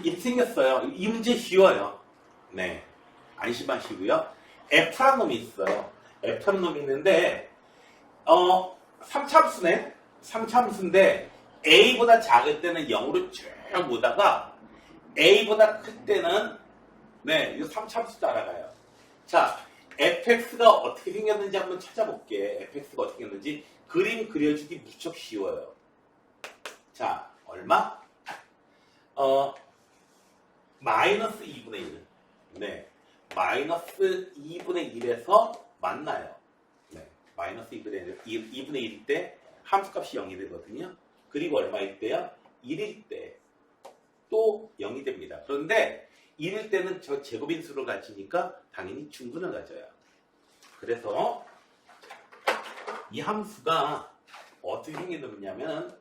이렇게 생겼어요. 이 문제 쉬워요. 네. 안심하시고요. F라는 놈이 있어요. F라는 놈이 있는데, 3참수네? 3참수인데, A보다 작을 때는 0으로 쭉 오다가, A보다 클 때는, 네, 이 3참수 따라가요. 자, fx가 어떻게 생겼는지 한번 찾아볼게. fx가 어떻게 생겼는지. 그림 그려주기 무척 쉬워요. 자, 얼마? 마이너스 2분의 1. 네. 마이너스 2분의 1에서 만나요. 네. 마이너스 2분의 1일 때 함수값이 0이 되거든요. 그리고 얼마일 때요? 1일 때 또 0이 됩니다. 그런데 1일 때는 저 제곱인수를 가지니까 당연히 중근을 가져요. 그래서 이 함수가 어떻게 생기느냐면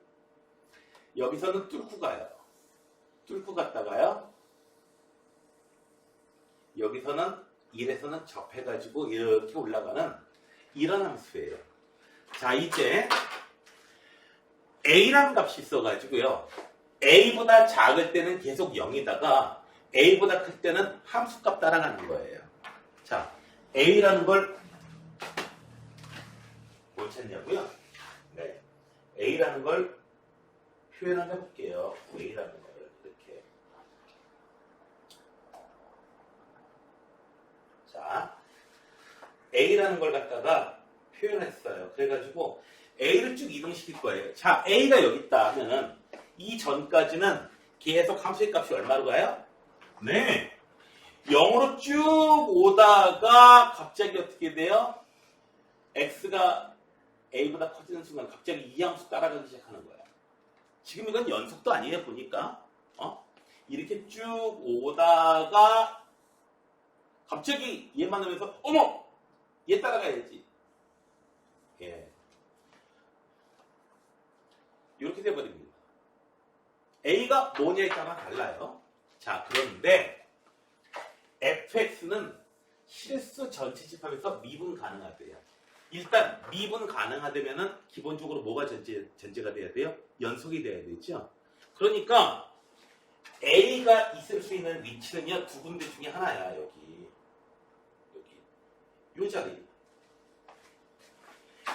여기서는 뚫고 가요. 뚫고 갔다가요. 여기서는 1에서는 접해가지고 이렇게 올라가는 이런 함수예요. 자, 이제 A라는 값이 있어가지고요. A보다 작을 때는 계속 0이다가 A보다 클 때는 함수값 따라가는 거예요. 자, A라는 걸 뭘 찾냐고요? 네, A라는 걸 표현을 해볼게요. A라는 걸 이렇게. 자, A라는 걸 갖다가 표현했어요. 그래가지고 A를 쭉 이동시킬 거예요. 자, A가 여기 있다 하면은 이 전까지는 계속 함수의 값이 얼마로 가요? 네. 0으로 쭉 오다가 갑자기 어떻게 돼요? x가 a보다 커지는 순간 갑자기 이 함수 따라가기 시작하는 거야. 지금 이건 연속도 아니에요, 보니까. 이렇게 쭉 오다가 갑자기 얘 만나면서 어머! 얘 따라가야지. 예. 이렇게 돼버립니다. a가 뭐냐에 따라 달라요. 자, 그런데 fx는 실수 전체 집합에서 미분 가능하대요. 일단 미분 가능하다면은 기본적으로 뭐가 전제가 돼야 돼요? 연속이 돼야 되죠. 그러니까 a가 있을 수 있는 위치는요, 두 군데 중에 하나야. 여기 요 자리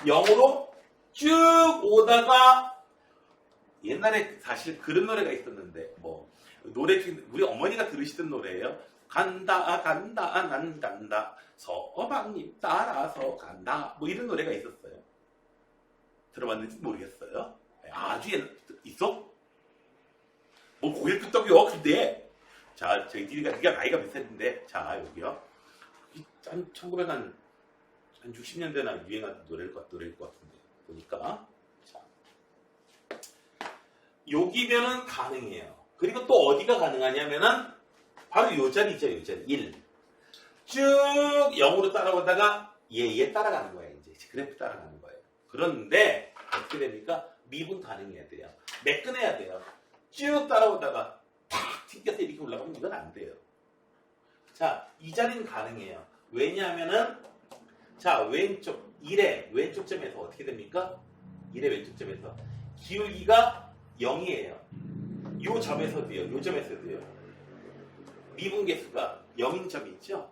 0으로 쭉 오다가 옛날에 사실 그런 노래가 있었는데 뭐 노래 중에 우리 어머니가 들으시던 노래예요. 간다 간다 난 간다 서방님 따라서 간다 뭐 이런 노래가 있었어요. 들어봤는지 모르겠어요. 아주 있어? 뭐 고일 끄떡이요. 근데 자 저희가 나이가 비슷한데 자 여기요. 한 1960년대나 유행한 노래일 것 같은데 보니까 자 여기면은 가능해요. 그리고 또 어디가 가능하냐면은 바로 요 자리죠. 요 자리 1. 쭉 0으로 따라오다가 얘 따라가는 거예요. 이제 그래프 따라가는 거예요. 그런데 어떻게 됩니까? 미분 가능해야 돼요. 매끈해야 돼요. 쭉 따라오다가 탁 튕겨서 이렇게 올라가면 이건 안 돼요. 자, 이 자리는 가능해요. 왜냐하면은 자 왼쪽 1의 왼쪽 점에서 어떻게 됩니까? 1의 왼쪽 점에서 기울기가 0이에요. 요 점에서도요. 요 점에서도요. 미분계수가 0인 점이 있죠?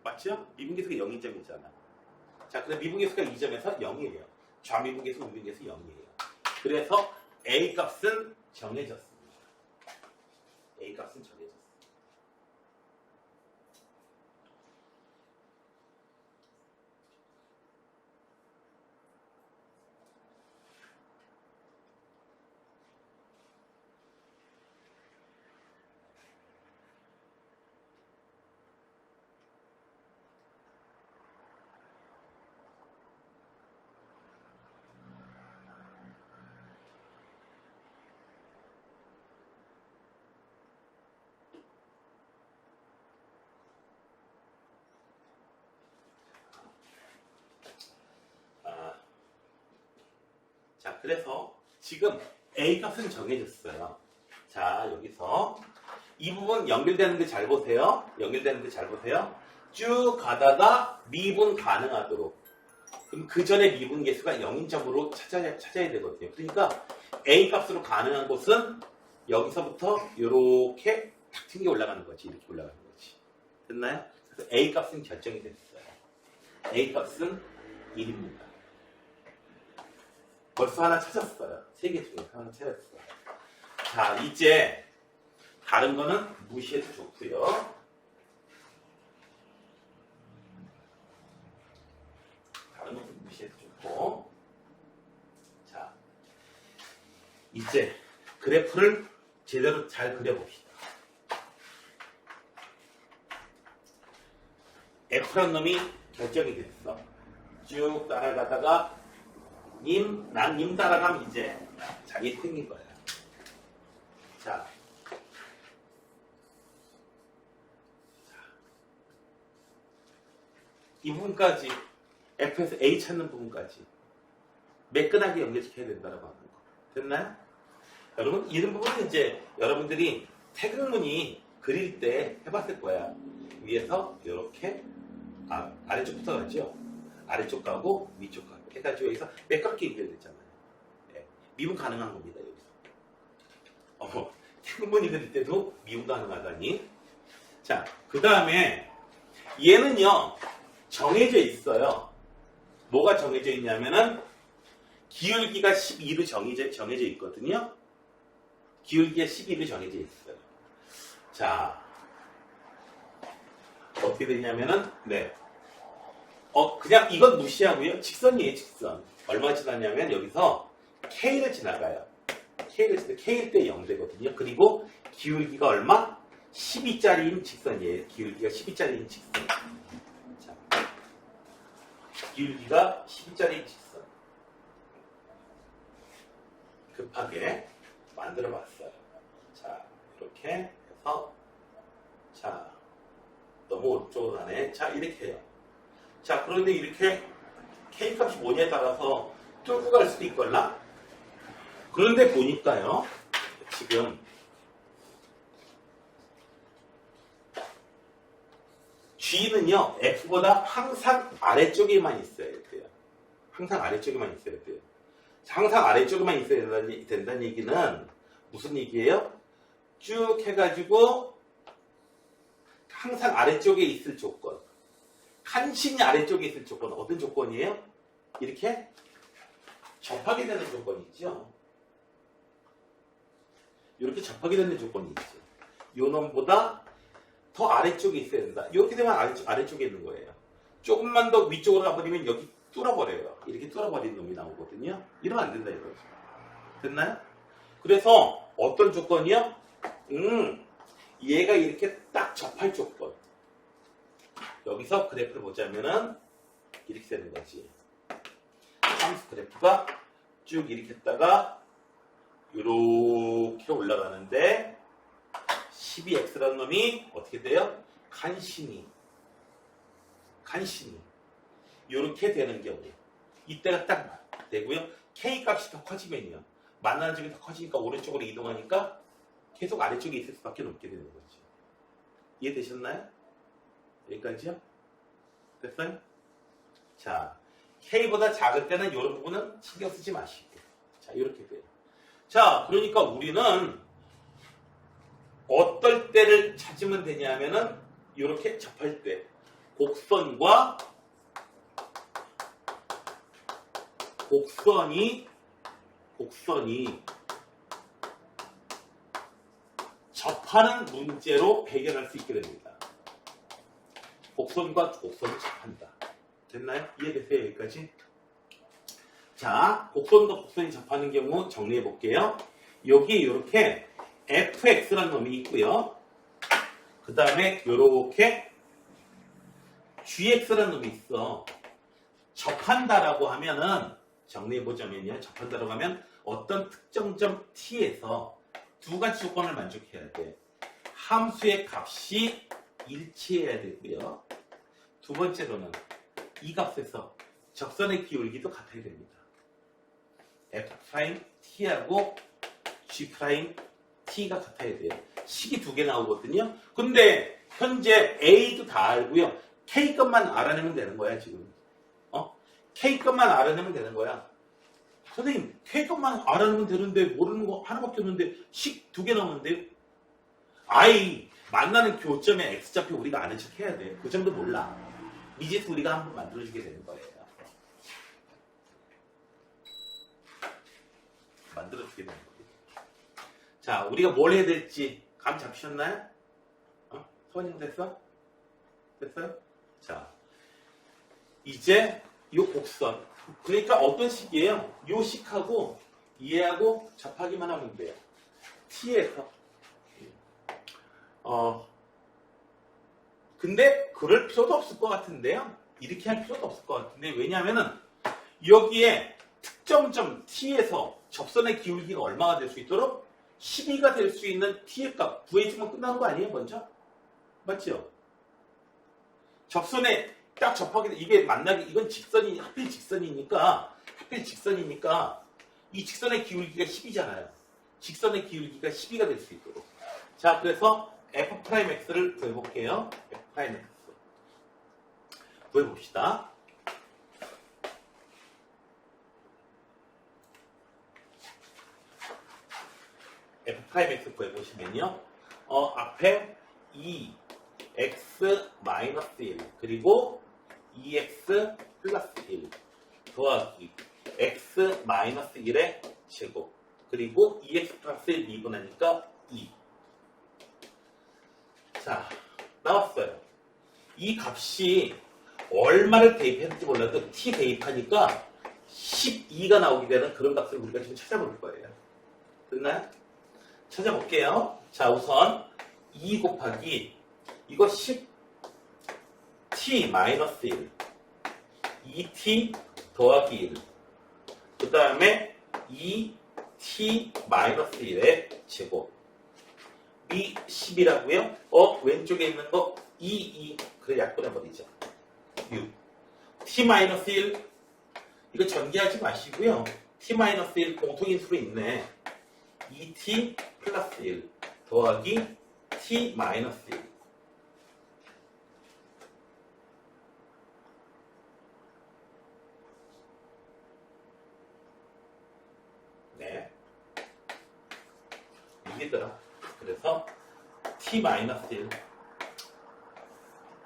맞죠? 미분계수가 0인 점이 있잖아. 자, 그럼 미분계수가 이 점에서 0이에요. 좌미분계수, 우미분계수 0이에요. 그래서 A 값은 정해졌습니다. A 값은 정해졌습니다. 자, 그래서 지금 A 값은 정해졌어요. 자, 여기서 이 부분 연결되는데 잘 보세요. 연결되는데 잘 보세요. 쭉 가다가 미분 가능하도록. 그럼 그 전에 미분 계수가 0인 점으로 찾아야 되거든요. 그러니까 A 값으로 가능한 곳은 여기서부터 이렇게 탁 튕겨 올라가는 거지. 이렇게 올라가는 거지. 됐나요? 그래서 A 값은 결정이 됐어요. A 값은 1입니다. 벌써 하나 찾았어요. 3개 중에 하나 찾았어요. 자, 이제 다른 거는 무시해도 좋고요. 다른 것도 무시해도 좋고. 자, 이제 그래프를 제대로 잘 그려봅시다. F라는 놈이 결정이 됐어. 쭉 따라가다가 난 님 따라가면 이제 자기 생긴 거야. 자, 이 부분까지 F에서 A 찾는 부분까지 매끈하게 연결시켜야 된다고 하는 거. 됐나요? 여러분, 이런 부분은 이제 여러분들이 태극문이 그릴 때 해봤을 거야. 위에서 이렇게 아래쪽부터 가죠. 아래쪽 가고 위쪽 가고 해가지고 여기서 매끄럽게 연결됐잖아요. 네. 미분 가능한 겁니다. 여기서. 태극문이 그릴 때도 미분 가능하다니. 자, 그 다음에 얘는요 정해져 있어요. 뭐가 정해져 있냐면은 기울기가 12로 정해져 있거든요. 기울기가 12로 정해져 있어요. 자, 어떻게 되냐면은 그냥 이건 무시하고요. 직선이에요, 직선. 얼마 지나냐면 여기서 K를 지나가요. K일 때 0 되거든요. 그리고 기울기가 얼마? 12짜리인 직선이에요. 기울기가 12짜리인 직선. 자, 기울기가 12짜리인 직선. 급하게 만들어 봤어요. 자, 이렇게 해서 자, 너무 오른쪽으로 가네. 자, 이렇게 해요. 자, 그런데 이렇게 K값이 뭐냐에 따라서 뚫고 갈 수도 있걸라? 그런데 보니까요, 지금 G는요, F보다 항상 아래쪽에만 있어야 돼요. 항상 아래쪽에만 있어야 돼요. 항상 아래쪽에만 있어야 된다는 얘기는 무슨 얘기예요? 쭉 해가지고 항상 아래쪽에 있을 조건, 간신히 아래쪽에 있을 조건, 어떤 조건이에요? 이렇게 접하게 되는 조건이 있죠. 이렇게 접하게 되는 조건이 있죠. 요 놈보다 더 아래쪽에 있어야 된다. 이렇게 되면 아래쪽에 있는 거예요. 조금만 더 위쪽으로 가버리면 여기 뚫어버려요. 이렇게 뚫어버리는 놈이 나오거든요. 이러면 안 된다 이거죠. 됐나요? 그래서 어떤 조건이요? 얘가 이렇게 딱 접할 조건. 여기서 그래프를 보자면은 이렇게 되는 거지. 함수 그래프가 쭉 이렇게 했다가 이렇게 올라가는데 12x라는 놈이 어떻게 돼요? 간신히 이렇게 되는 경우 이때가 딱 되고요. k 값이 더 커지면요. 만나는 점이 더 커지니까 오른쪽으로 이동하니까 계속 아래쪽에 있을 수밖에 없게 되는 거죠. 이해되셨나요? 여기까지요? 됐어요? 자, k보다 작을 때는 이런 부분은 신경 쓰지 마시고 자, 이렇게 돼요. 자, 그러니까 우리는 어떨 때를 찾으면 되냐면은 이렇게 접할 때 곡선이 접하는 문제로 해결할 수 있게 됩니다. 곡선과 곡선을 접한다. 됐나요? 이해되세요? 여기까지? 자, 곡선과 곡선이 접하는 경우 정리해 볼게요. 여기 이렇게 fx라는 놈이 있고요. 그 다음에 이렇게 gx라는 놈이 있어. 접한다라고 하면은 정리해 보자면요. 접한다라고 하면 어떤 특정점 t에서 두 가지 조건을 만족해야 돼. 함수의 값이 일치해야 되고요. 두 번째로는 이 값에서 적선의 기울기도 같아야 됩니다. f't하고 g't가 같아야 돼요. 식이 두 개 나오거든요. 근데 현재 a도 다 알고요. k 값만 알아내면 되는 거야 지금. k 값만 알아내면 되는 거야. 선생님, K값만 알아내면 되는데 모르는 거 하나밖에 없는데 식 2개 나오는데요? 아이, 만나는 교점의 X좌표 우리가 아는 척 해야 돼. 그 정도 몰라. 미지수 우리가 한번 만들어주게 되는 거예요. 만들어주게 되는 거예요. 자, 우리가 뭘 해야 될지 감 잡히셨나요? 서원이 됐어? 됐어요? 자, 이제 이 곡선. 그러니까 어떤 식이에요? 이 식하고 얘하고 접하기만 하면 돼요. T에서. 근데 그럴 필요도 없을 것 같은데요. 이렇게 할 필요도 없을 것 같은데 왜냐하면은 여기에 특정점 T에서 접선의 기울기가 얼마가 될 수 있도록 12가 될 수 있는 T의 값 구해주면 끝나는 거 아니에요, 먼저? 맞죠? 접선에 딱 접하게 이게 만나게 이건 직선이 하필 직선이니까 이 직선의 기울기가 10이잖아요. 직선의 기울기가 12가 될 수 있도록. 자, 그래서 F'X를 구해볼게요. F'X 구해봅시다. F'X 구해보시면요. 앞에 2x-1 그리고 2x 플러스 1 더하기 x-1의 제곱 그리고 2x 플러스 1 미분하니까 2. 자, 나왔어요. 이 값이 얼마를 대입했는지 몰라도 t 대입하니까 12가 나오게 되는 그런 값을 우리가 지금 찾아볼 거예요. 됐나요? 찾아볼게요. 자, 우선 2 곱하기 이거 10t 마이너스 1 2t 더하기 1 그 다음에 2t 마이너스 1의 제곱 이 10이라고요? 왼쪽에 있는 거 2 그래 약분해버리죠. 6 t 마이너스 1 이거 전개하지 마시고요. t 마이너스 1 공통인수로 있네. 2t 플러스 1 더하기 t 마이너스 1 네. 이게더라. 그래서 t 마이너스 1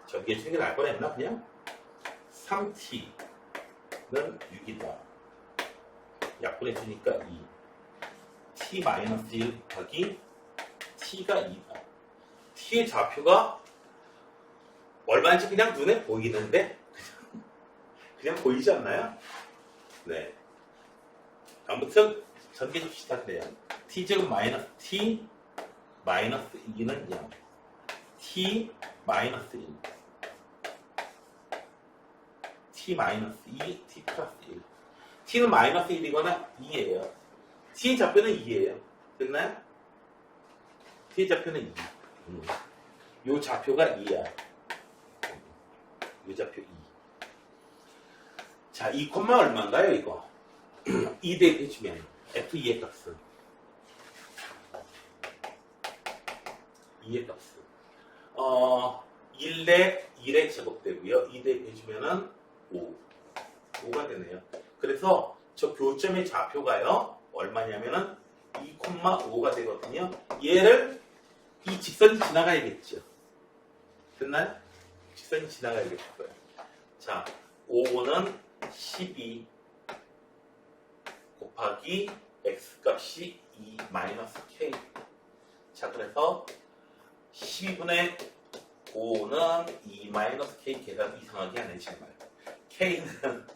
전개 책을 알 뻔했나 그냥? 3t는 6이다. 약분해주니까 2. t 마이너스 1 곱하기 t가 2다. t의 좌표가 얼마인지 그냥 눈에 보이는데 그냥 보이지 않나요? 네. 아무튼 전개줍시다 그래요. t제곱 마이너스 t 마이너스 2는 0. t 마이너스 1 t 마이너스 2 t 플러스 1 t는 마이너스 1이거나 2예요. t의 좌표는 2예요. 됐나요? t의 좌표는 2. 요 좌표가 2야. 요 좌표 2. 자, 2, 얼마인가요, 이거? 2 대입해주면 F2의 값은 2의 값은 1의 제곱되고요. 2 대입해주면은 5가 되네요. 그래서 저 교점의 좌표가요. 얼마냐면은 2,5가 되거든요. 얘를 이 직선이 지나가야겠죠. 됐나요? 직선이 지나가야겠어요. 자, 5는 12 곱하기 x값이 2 마이너스 k. 자, 그래서 12분의 5는 2 마이너스 k 계산 이상하게 안 해주지 말고 k는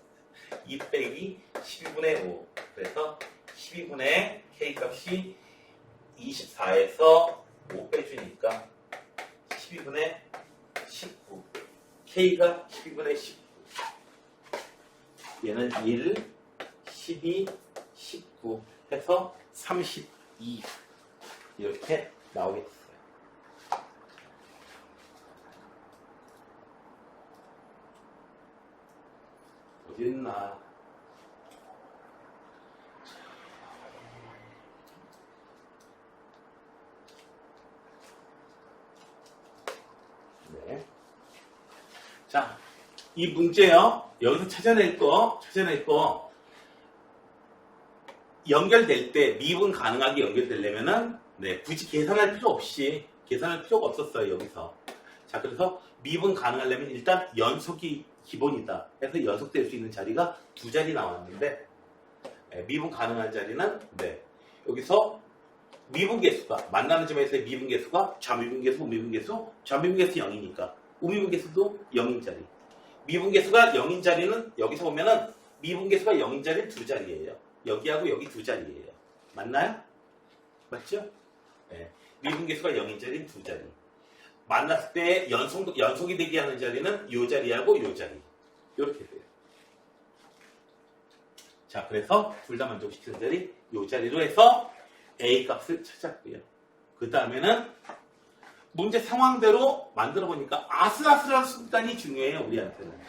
2 빼기 12분의 5. 그래서 12분의 k 값이 24에서 5 빼주니까 12분의 19. k가 12분의 19. 얘는 1, 12, 19 해서 32 이렇게 나오겠어요. 어딨나? 네. 자, 이 문제요. 여기서 찾아낼 거 연결될 때 미분 가능하게 연결되려면은 네, 굳이 계산할 필요 없이 계산할 필요가 없었어요 여기서. 자 그래서 미분 가능하려면 일단 연속이 기본이다. 해서 연속될 수 있는 자리가 두 자리 나왔는데 네, 미분 가능한 자리는 네, 여기서 미분계수가 만나는 점에서의 미분계수가 좌미분계수, 우미분계수, 좌미분계수 0이니까 우미분계수도 0인 자리. 미분계수가 0인 자리는 여기서 보면은 미분계수가 0인 자리는 두 자리예요. 여기하고 여기 두 자리예요. 맞나요? 맞죠? 네. 미분계수가 0인 자리는 두 자리. 만났을 때 연속이 되게 하는 자리는 이 자리하고 이 자리. 이렇게 돼요. 자, 그래서 둘 다 만족시키는 자리 이 자리로 해서 A 값을 찾았고요. 그 다음에는 문제 상황대로 만들어 보니까 아슬아슬한 순간이 중요해요, 우리한테는.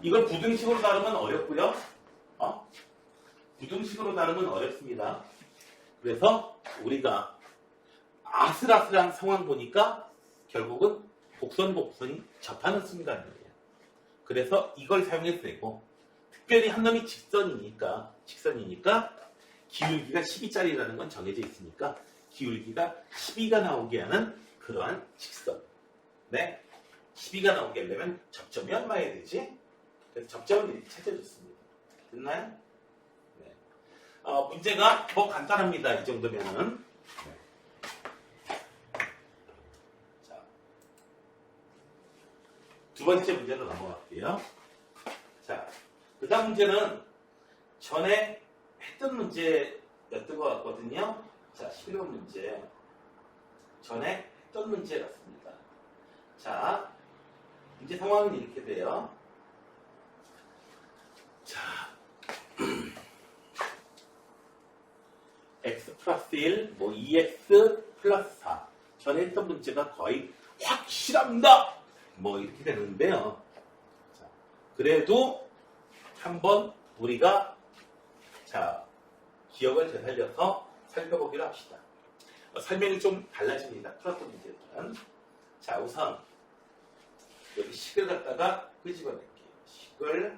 이걸 부등식으로 다루면 어렵고요. 부등식으로 다루면 어렵습니다. 그래서 우리가 아슬아슬한 상황 보니까 결국은 복선이 접하는 순간이에요. 그래서 이걸 사용해도 되고, 특별히 한 놈이 직선이니까 기울기가 12짜리라는 건 정해져 있으니까 기울기가 12가 나오게 하는 그러한 직선. 네, 12가 나오게 하려면 접점이 얼마여야 되지? 그래서 접점을 이렇게 찾아줬습니다. 됐나요? 네. 문제가 뭐 간단합니다. 이 정도면은. 네. 자, 두 번째 문제로 넘어갈게요. 자, 그 다음 문제는 전에 했던 문제였던 것 같거든요. 자, 11번 문제. 전에 했던 문제 같습니다. 자, 문제 상황은 이렇게 돼요. 자, x 플러스 1, 뭐 2x 플러스 4. 전에 했던 문제가 거의 확실합니다. 뭐 이렇게 되는데요. 자, 그래도 한번 우리가 자 기억을 되살려서 살펴보기로 합시다. 설명이 좀 달라집니다. 풀었던 문제들은. 자, 우선 여기 식을 갖다가 끄집어낼게요. 식을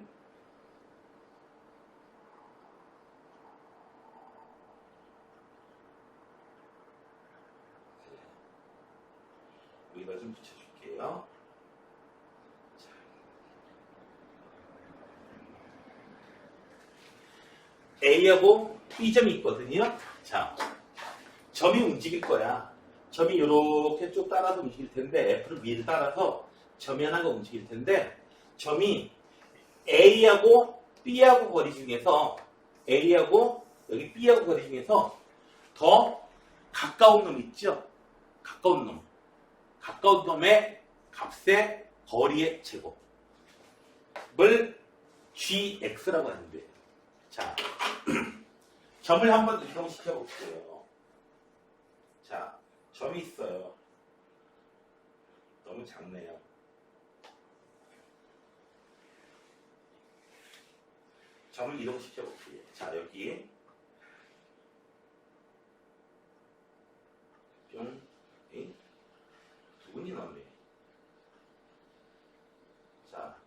여기다 좀 붙여줄게요. 자. A하고 B점이 있거든요. 자, 점이 움직일 거야. 점이 이렇게 쭉 따라서 움직일 텐데 F를 위를 따라서 점이 하나가 움직일 텐데 점이 A하고 B하고 거리 중에서 A하고 여기 B하고 거리 중에서 더 가까운 놈 있죠? 가까운 놈. 가까운 놈의 값의 거리의 제곱을 GX라고 하는데 자, 점을 한번 이동시켜 볼게요. 자, 점이 있어요. 너무 작네요. 점을 이동시켜 볼게요. 자, 여기 뿅, 두 분이 나오네. 자,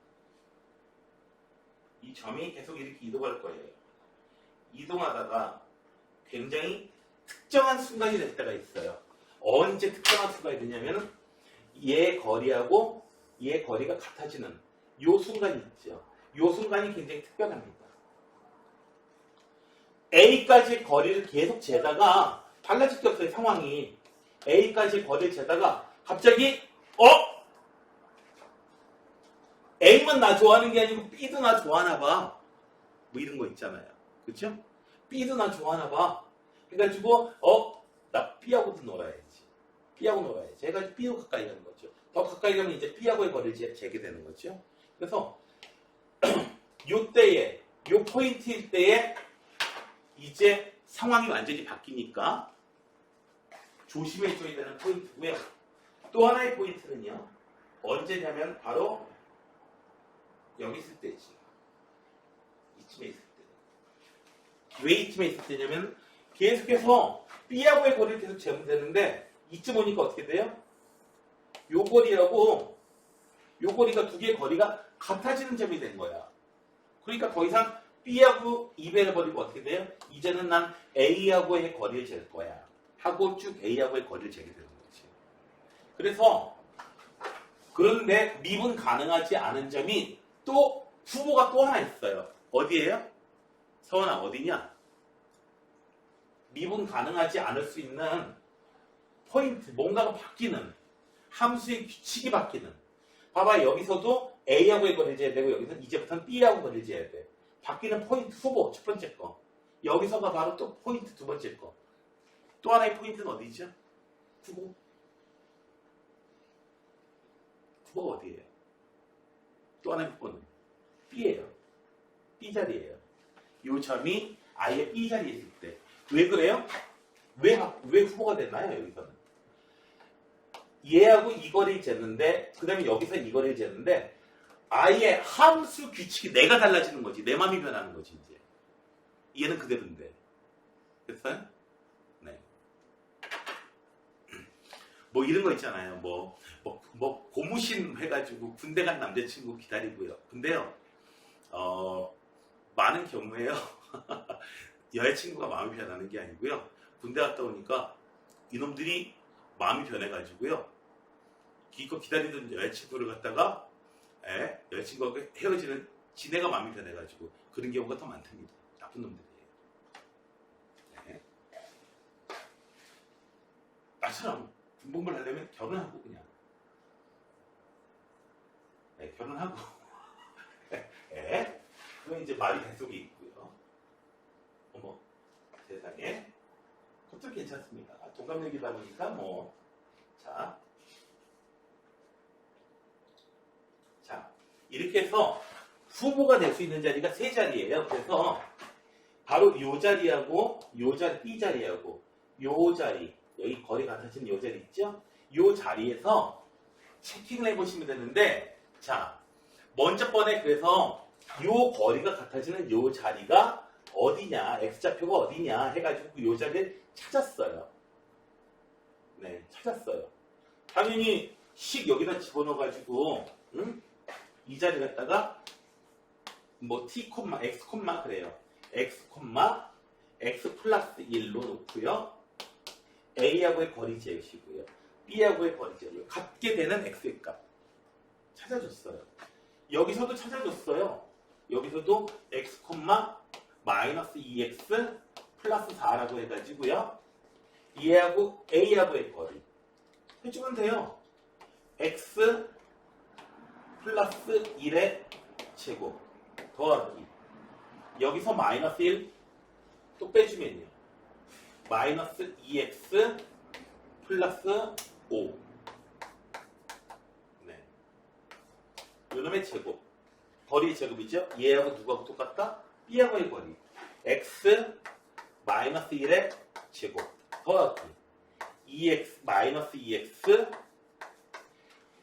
이 점이 계속 이렇게 이동할 거예요. 이동하다가 굉장히 특정한 순간이 될 때가 있어요. 언제 특정한 순간이 되냐면 얘 거리하고 얘 거리가 같아지는 요 순간이 있죠. 요 순간이 굉장히 특별합니다. A까지 거리를 계속 재다가 달라질 게 없어요. 상황이. A까지 거리를 재다가 갑자기 A만 나 좋아하는 게 아니고 B도 나 좋아하나 봐. 뭐 이런 거 있잖아요. 그렇죠? B도 나 좋아하나 봐. 해가지고 나 B하고도 놀아야지. B하고 놀아야지. 해가지고 B하고 가까이 가는 거죠. 더 가까이 가면 이제 B하고의 거리를 재게 되는 거죠. 그래서 요때에 요 포인트일 때에 이제 상황이 완전히 바뀌니까 조심해줘야 되는 포인트고요. 또 하나의 포인트는요. 언제냐면 바로 여기 있을 때지. 이쯤에 있을 때. 왜 이쯤에 있을 때냐면 계속해서 B하고의 거리를 계속 재면 되는데 이쯤 오니까 어떻게 돼요? 요 거리하고 요 거리가 두 개의 거리가 같아지는 점이 된 거야. 그러니까 더 이상 B하고 2배를 버리고 어떻게 돼요? 이제는 난 A하고의 거리를 잴 거야. 하고 쭉 A하고의 거리를 재게 되는 거지. 그래서 그런데 미분 가능하지 않은 점이 또 후보가 또 하나 있어요. 어디예요? 서원아 어디냐? 미분 가능하지 않을 수 있는 포인트, 뭔가가 바뀌는 함수의 규칙이 바뀌는. 봐봐 여기서도 A하고의 거리를 재야 되고 여기서는 이제부터는 B하고 거리를 재야 돼. 바뀌는 포인트 후보 첫 번째 거. 여기서가 바로 또 포인트 두 번째 거. 또 하나의 포인트는 어디죠? 후보. 후보가 어디예요? 또 하나의 후보는 B예요. B 자리예요. 이 점이 아예 B 자리에 있을 때. 왜 그래요? 왜 후보가 됐나요? 여기서는. 얘하고 이 거리를 쟀는데 그 다음에 여기서 이 거리를 쟀는데 아예 함수 규칙이 내가 달라지는 거지. 내 맘이 변하는 거지 이제. 얘는 그대로인데. 됐어요? 네. 뭐 이런 거 있잖아요. 뭐 고무신 해가지고 군대 간 남자친구 기다리고요. 근데요. 많은 경우에요. 여자친구가 마음이 변하는 게 아니고요. 군대 갔다 오니까 이놈들이 마음이 변해가지고요. 기껏 기다리던 여자친구를 갖다가 여자친구하고 헤어지는 지네가 마음이 변해가지고 그런 경우가 더 많답니다. 나쁜 놈들이에요. 네. 나처럼 군복무를 하려면 결혼하고 그냥 결혼하고 그럼 이제 말이 뱃속에 있고요. 어머 세상에 그것도 괜찮습니다. 동갑내기다 보니까 뭐 자 이렇게 해서 후보가 될 수 있는 자리가 세 자리예요. 그래서 바로 이 자리하고 이 자리 B 자리하고 이 자리 여기 거리 같아진 이 자리 있죠? 이 자리에서 체킹을 해보시면 되는데 자 먼저 번에 그래서 이 거리가 같아지는 이 자리가 어디냐 X좌표가 어디냐 해가지고 이 자리를 찾았어요. 네 찾았어요. 당연히 식 여기다 집어넣어가지고 이 자리 갖다가 뭐 t, x, 그래요. x, x 플러스 1로 놓고요. a하고의 거리 재시고요. b하고의 거리 재고요. 같게 되는 x의 값 찾아줬어요. 여기서도 찾아줬어요. 여기서도 x, 마이너스 2x 플러스 4라고 해가지고요. 얘하고 a하고의 거리 해주면 돼요. x 플러스 1의 제곱 더하기 여기서 마이너스 1 또 빼주면요. 마이너스 2x 플러스 5 네. 요놈의 제곱 거리의 제곱이죠. 얘하고 누구하고 똑같다? b하고의 거리 x 마이너스 1의 제곱 더하기 2x 마이너스 2x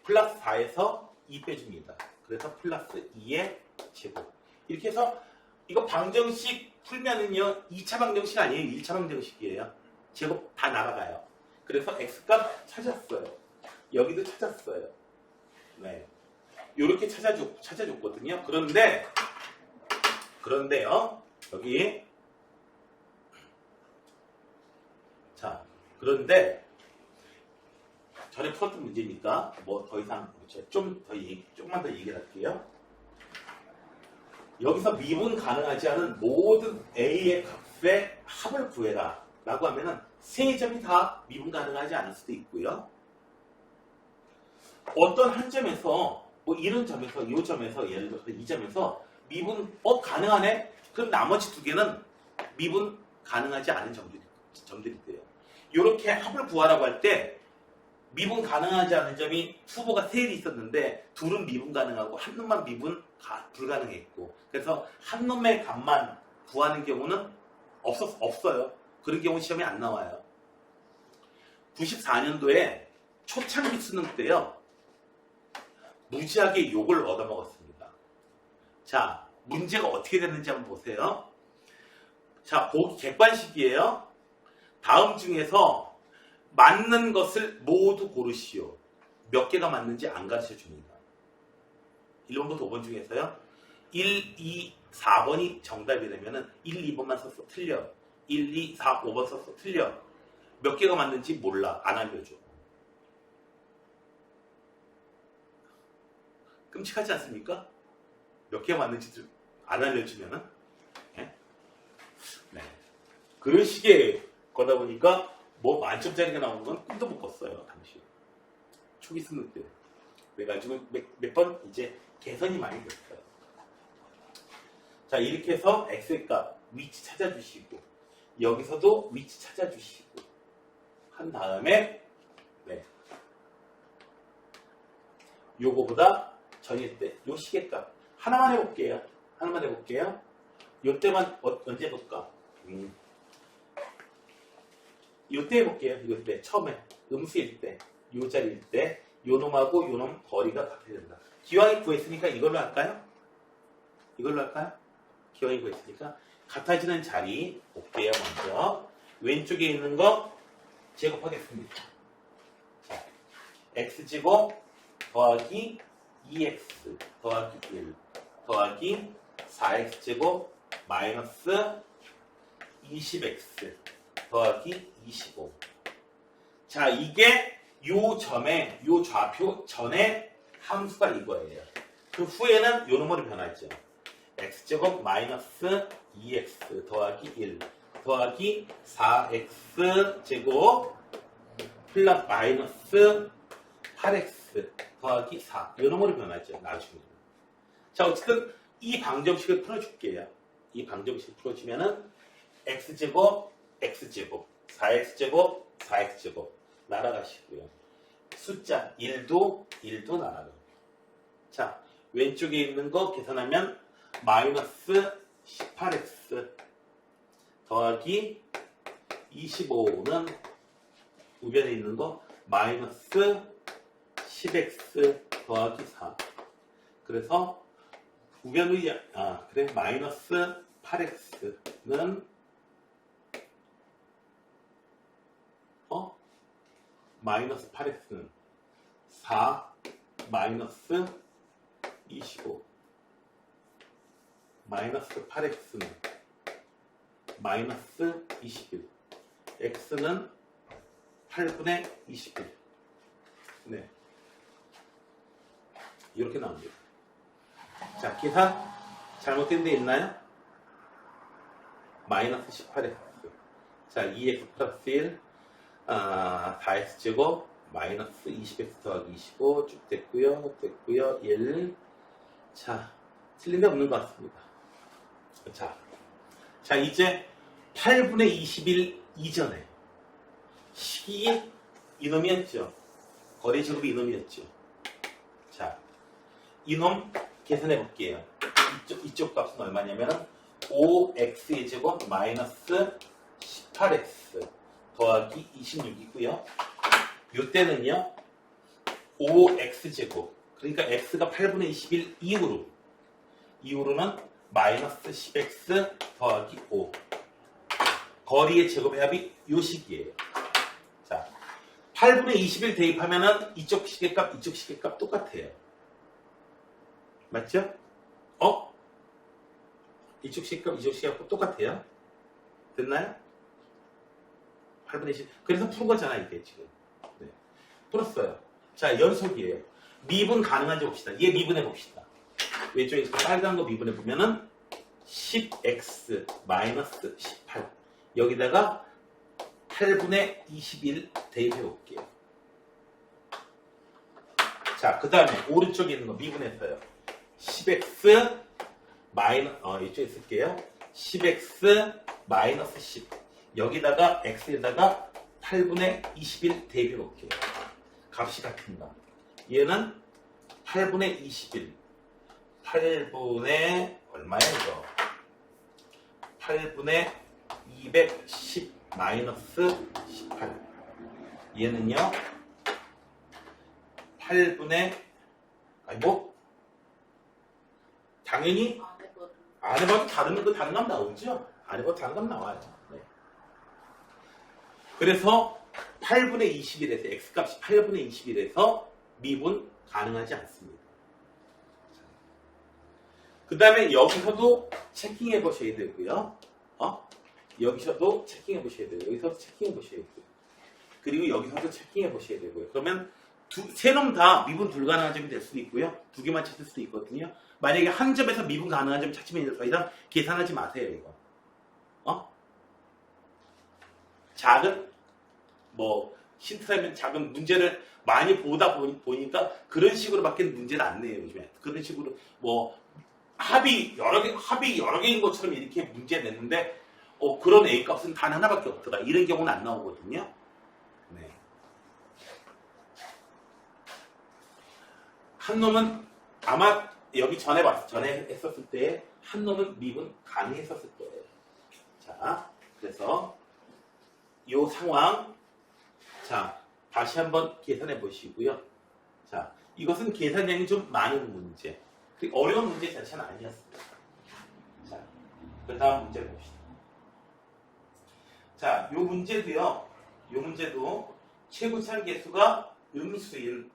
플러스 4에서 2 빼줍니다. 그래서 플러스 2의 제곱 이렇게 해서 이거 방정식 풀면은요 2차 방정식 아니에요. 1차 방정식이에요. 제곱 다 날아가요. 그래서 x값 찾았어요. 여기도 찾았어요. 네, 이렇게 찾아줬거든요. 그런데요 여기 자 그런데 전에 풀었던 문제니까 뭐 더 이상 조금만 더 얘기를 할게요. 여기서 미분 가능하지 않은 모든 a의 값의 합을 구해라 라고 하면은 세 점이 다 미분 가능하지 않을 수도 있고요. 어떤 한 점에서 뭐 이런 점에서 이 점에서 예를 들어서 이 점에서 미분 가능하네? 그럼 나머지 두 개는 미분 가능하지 않은 점들이 돼요. 이렇게 합을 구하라고 할 때 미분 가능하지 않은 점이 후보가 세 개 있었는데 둘은 미분 가능하고 한 놈만 미분 불가능했고 그래서 한 놈의 값만 구하는 경우는 없어요. 그런 경우 시험에 안 나와요. 94년도에 초창기 수능 때요. 무지하게 욕을 얻어먹었습니다. 자, 문제가 어떻게 됐는지 한번 보세요. 자, 보기 객관식이에요. 다음 중에서 맞는 것을 모두 고르시오. 몇 개가 맞는지 안 가르쳐 줍니다. 1번부터 5번 중에서요. 1, 2, 4번이 정답이 되면은 1, 2번만 썼어. 틀려. 1, 2, 4, 5번 썼어. 틀려. 몇 개가 맞는지 몰라. 안 알려줘. 끔찍하지 않습니까? 몇 개가 맞는지 안 알려주면은. 네? 네. 그런 식의 거다 보니까 뭐 만점짜리가 나오는 건 꿈도 못 꿨어요. 당시. 초기 수능 때. 그래가지고 몇 번 이제 개선이 많이 됐어요. 자, 이렇게 해서 x의 값 위치 찾아주시고 여기서도 위치 찾아주시고 한 다음에 네. 요거보다 전일 때 요 시계값 하나만 해볼게요. 하나만 해볼게요. 요 때만 언제 해볼까? 요 때 해볼게요. 요 때 처음에 음수일 때, 요 자리일 때, 요 놈하고 요 놈 거리가 같아야 된다. 기왕이 구했으니까 이걸로 할까요? 이걸로 할까요? 기왕이 구했으니까 같아지는 자리 볼게요. 먼저 왼쪽에 있는 거 제곱하겠습니다. 자, x제곱 더하기 2x 더하기 1 더하기 4x제곱 마이너스 20x 더하기 25. 자, 이게 요 점에, 요 좌표 전에 함수가 이거예요. 그 후에는 요 놈으로 변하죠. x제곱 마이너스 2x 더하기 1 더하기 4x제곱 플러스 마이너스 8x 더하기 4. 요 놈으로 변하죠. 나중에. 자, 어쨌든 이 방정식을 풀어줄게요. 이 방정식을 풀어주면은 x제곱, x제곱, 4x제곱, 4x제곱 날아가시고요. 숫자 1도 날아가고. 자, 왼쪽에 있는 거 계산하면 마이너스 18x 더하기 25는 우변에 있는 거 마이너스 10x 더하기 4. 그래서 우변의 그래 마이너스 8x는 마이너스 8x는 4 마이너스 25 마이너스 8x는 마이너스 21 x는 8분의 21 네. 이렇게 나옵니다. 자, 계산 잘못된 데 있나요? 마이너스 18x 자, 2x 플러스 1 4x제곱 마이너스 20x 더하기 25 쭉 됐고요. 1 자, 틀린 데 없는 것 같습니다. 자, 이제 8분의 21 이전에 식이 이놈이었죠. 거리 제곱이 이놈이었죠. 자, 이놈 계산해 볼게요. 이쪽 값은 얼마냐면 5x의 제곱 마이너스 18x 더하기 26이고요. 이때는요 5x제곱 그러니까 x가 8분의 21 이후로는 마이너스 10x 더하기 5 거리의 제곱의 합이 요 식이에요. 자, 8분의 21 대입하면은 이쪽 시계값 이쪽 시계값 똑같아요. 맞죠? 이쪽 시계값 이쪽 시계값 똑같아요. 됐나요? 8분의 20 그래서 푼 거잖아 이게 지금. 네. 풀었어요. 자, 연속이에요. 미분 가능한지 봅시다. 얘 미분해 봅시다. 왼쪽에서 빨간 거 미분해 보면은 10x 마이너스 18 여기다가 8분의 21 대입해 볼게요. 자, 그 다음에 오른쪽에 있는 거 미분했어요. 10x 이쪽에 쓸게요. 10x 마이너스 10 여기다가 x에다가 8분의 21 대입해 볼게요. 값이 같은가. 얘는 8분의 21 8분의 얼마야 이거 8분의 210 마이너스 18 얘는요 8분의 당연히 안 해봐도 다른 값 나오죠? 안 해봐도 다른 값 나와요. 네. 그래서 8분의 21에서 x값이 8분의 21에서 미분 가능하지 않습니다. 그 다음에 여기서도 체킹해 보셔야 되고요. 여기서도 체킹해 보셔야 돼요. 여기서도 체킹해 보셔야 되고요. 그리고 여기서도 체킹해 보셔야 되고요. 그러면 세 놈 다 미분 불가능한 점이 될 수도 있고요. 두 개만 찾을 수도 있거든요. 만약에 한 점에서 미분 가능한 점 찾으면 더 이상 계산하지 마세요, 이거. 작은, 힌트라면 작은 문제를 많이 보니까 그런 식으로밖에 문제를 안 내요, 요즘에. 그런 식으로, 합이 여러 개인 것처럼 이렇게 문제 냈는데, 그런 A 값은 단 하나밖에 없더라. 이런 경우는 안 나오거든요. 네. 한 놈은 아마 여기 전에 했었을 때 한 놈은 미분 가능했었을 거예요. 자, 그래서 이 상황, 자, 다시 한번 계산해 보시고요. 자, 이것은 계산량이 좀 많은 문제. 어려운 문제 자체는 아니었습니다. 자, 그 다음 문제 봅시다. 자, 이 문제도 최고차항 개수가 음수인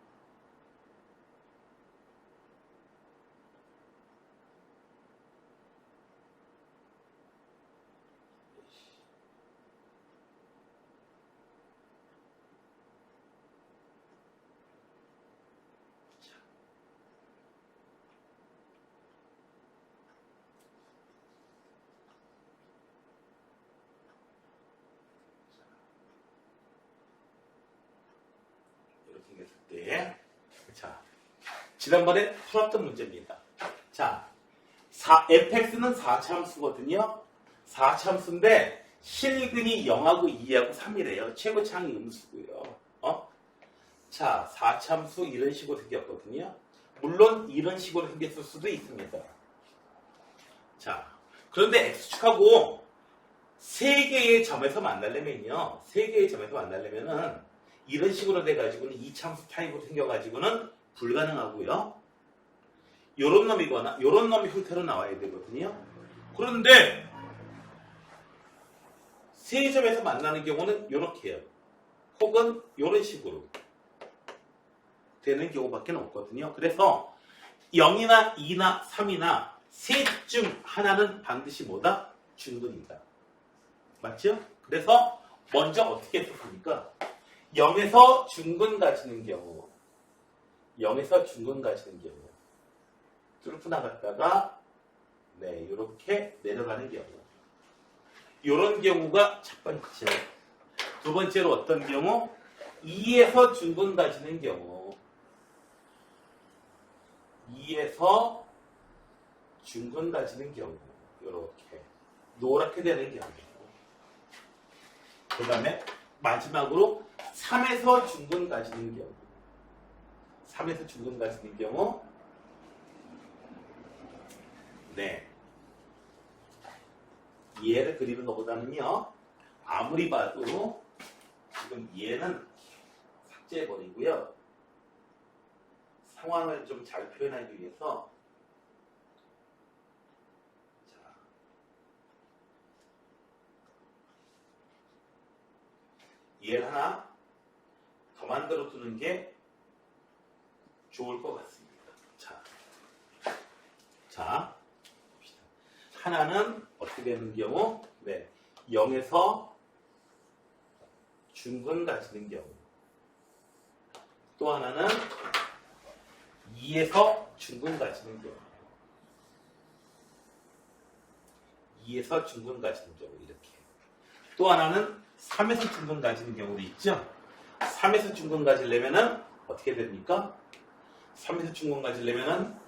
자, 지난번에 풀었던 문제입니다. 자, fx는 4차함수거든요. 4차함수인데 실근이 0하고 2하고 3이래요. 최고차항이 음수고요. 자, 4차함수 이런 식으로 생겼거든요. 물론 이런 식으로 생겼을 수도 있습니다. 자, 그런데 x축하고 3개의 점에서 만나려면요. 3개의 점에서 만나려면은 이런 식으로 돼가지고는 2차함수 타입으로 생겨가지고는 불가능하고요. 요런 놈이거나 요런 놈이 형태로 나와야 되거든요. 그런데 세 점에서 만나는 경우는 요렇게요. 혹은 요런 식으로 되는 경우밖에 없거든요. 그래서 0이나 2나 3이나 셋 중 하나는 반드시 뭐다? 중근이다. 맞죠? 그래서 먼저 어떻게 했었습니까? 0에서 중근 가지는 경우, 0에서 중근 가지는 경우, 뚫고 나갔다가, 네, 이렇게 내려가는 경우. 이런 경우가 첫 번째. 두 번째로 어떤 경우? 2에서 중근 가지는 경우, 2에서 중근 가지는 경우, 이렇게 노랗게 되는 경우. 그 다음에 마지막으로 3에서 중근 가지는 경우, 3에서 중근 가지는 경우, 네, 얘를 그리는 것보다는요, 아무리 봐도 지금 얘는 삭제해버리고요, 상황을 좀 잘 표현하기 위해서 얘를 하나 더 만들어 두는 게 좋을 것 같습니다. 자, 하나는 어떻게 되는 경우? 네, 0에서 중근 가지는 경우. 또 하나는 2에서 중근 가지는 경우. 2에서 중근 가지는 경우, 이렇게. 또 하나는 3에서 중근 가지는 경우도 있죠. 3에서 중근 가지려면은 어떻게 됩니까? 3에서 중근 가지려면은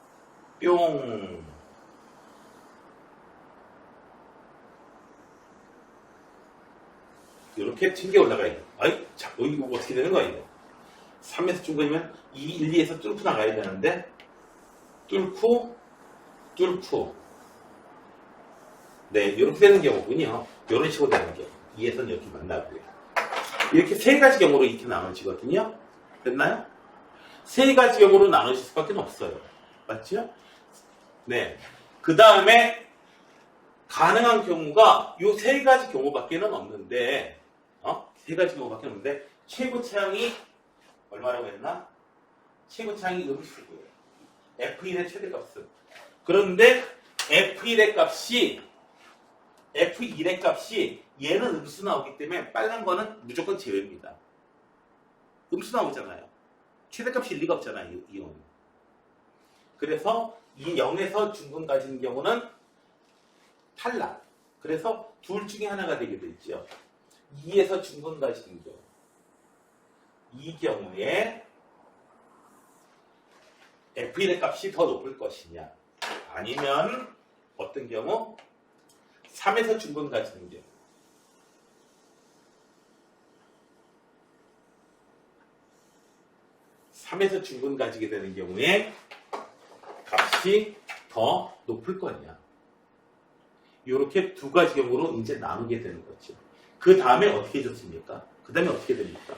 뿅. 이렇게 튕겨 올라가야 돼. 아이, 자, 이거 어떻게 되는 거야, 이거? 3에서 중근이면 1, 2에서 뚫고 나가야 되는데, 뚫고. 네, 이렇게 되는 경우군요. 이런 식으로 되는 경우. 2에서는 이렇게 만나고요. 이렇게 세 가지 경우로 이렇게 나눠지거든요. 됐나요? 세 가지 경우로 나눠질 수밖에 없어요. 맞죠? 네. 그 다음에 가능한 경우가 이 세 가지 경우밖에 없는데, 세 가지 경우밖에 없는데, 최고차항이 얼마라고 했나? 최고차항이 음수고요. F1의 최대값은 그런데 F1의 값이 얘는 음수 나오기 때문에 빨간 거는 무조건 제외입니다. 음수 나오잖아요. 최대값일 리가 없잖아요. 이온. 그래서 이 0에서 중분 가진 경우는 탈락. 그래서 둘 중에 하나가 되게 되죠. 2에서 중분 가진 경우. 이 경우에 F1의 값이 더 높을 것이냐. 아니면 어떤 경우? 3에서 중분 가지는 경우. 3에서 중분 가지게 되는 경우에 값이 더 높을 거냐. 이렇게 두 가지 경우로 이제 나누게 되는 거죠. 그 다음에 어떻게 해줬습니까? 그 다음에 어떻게 됩니까?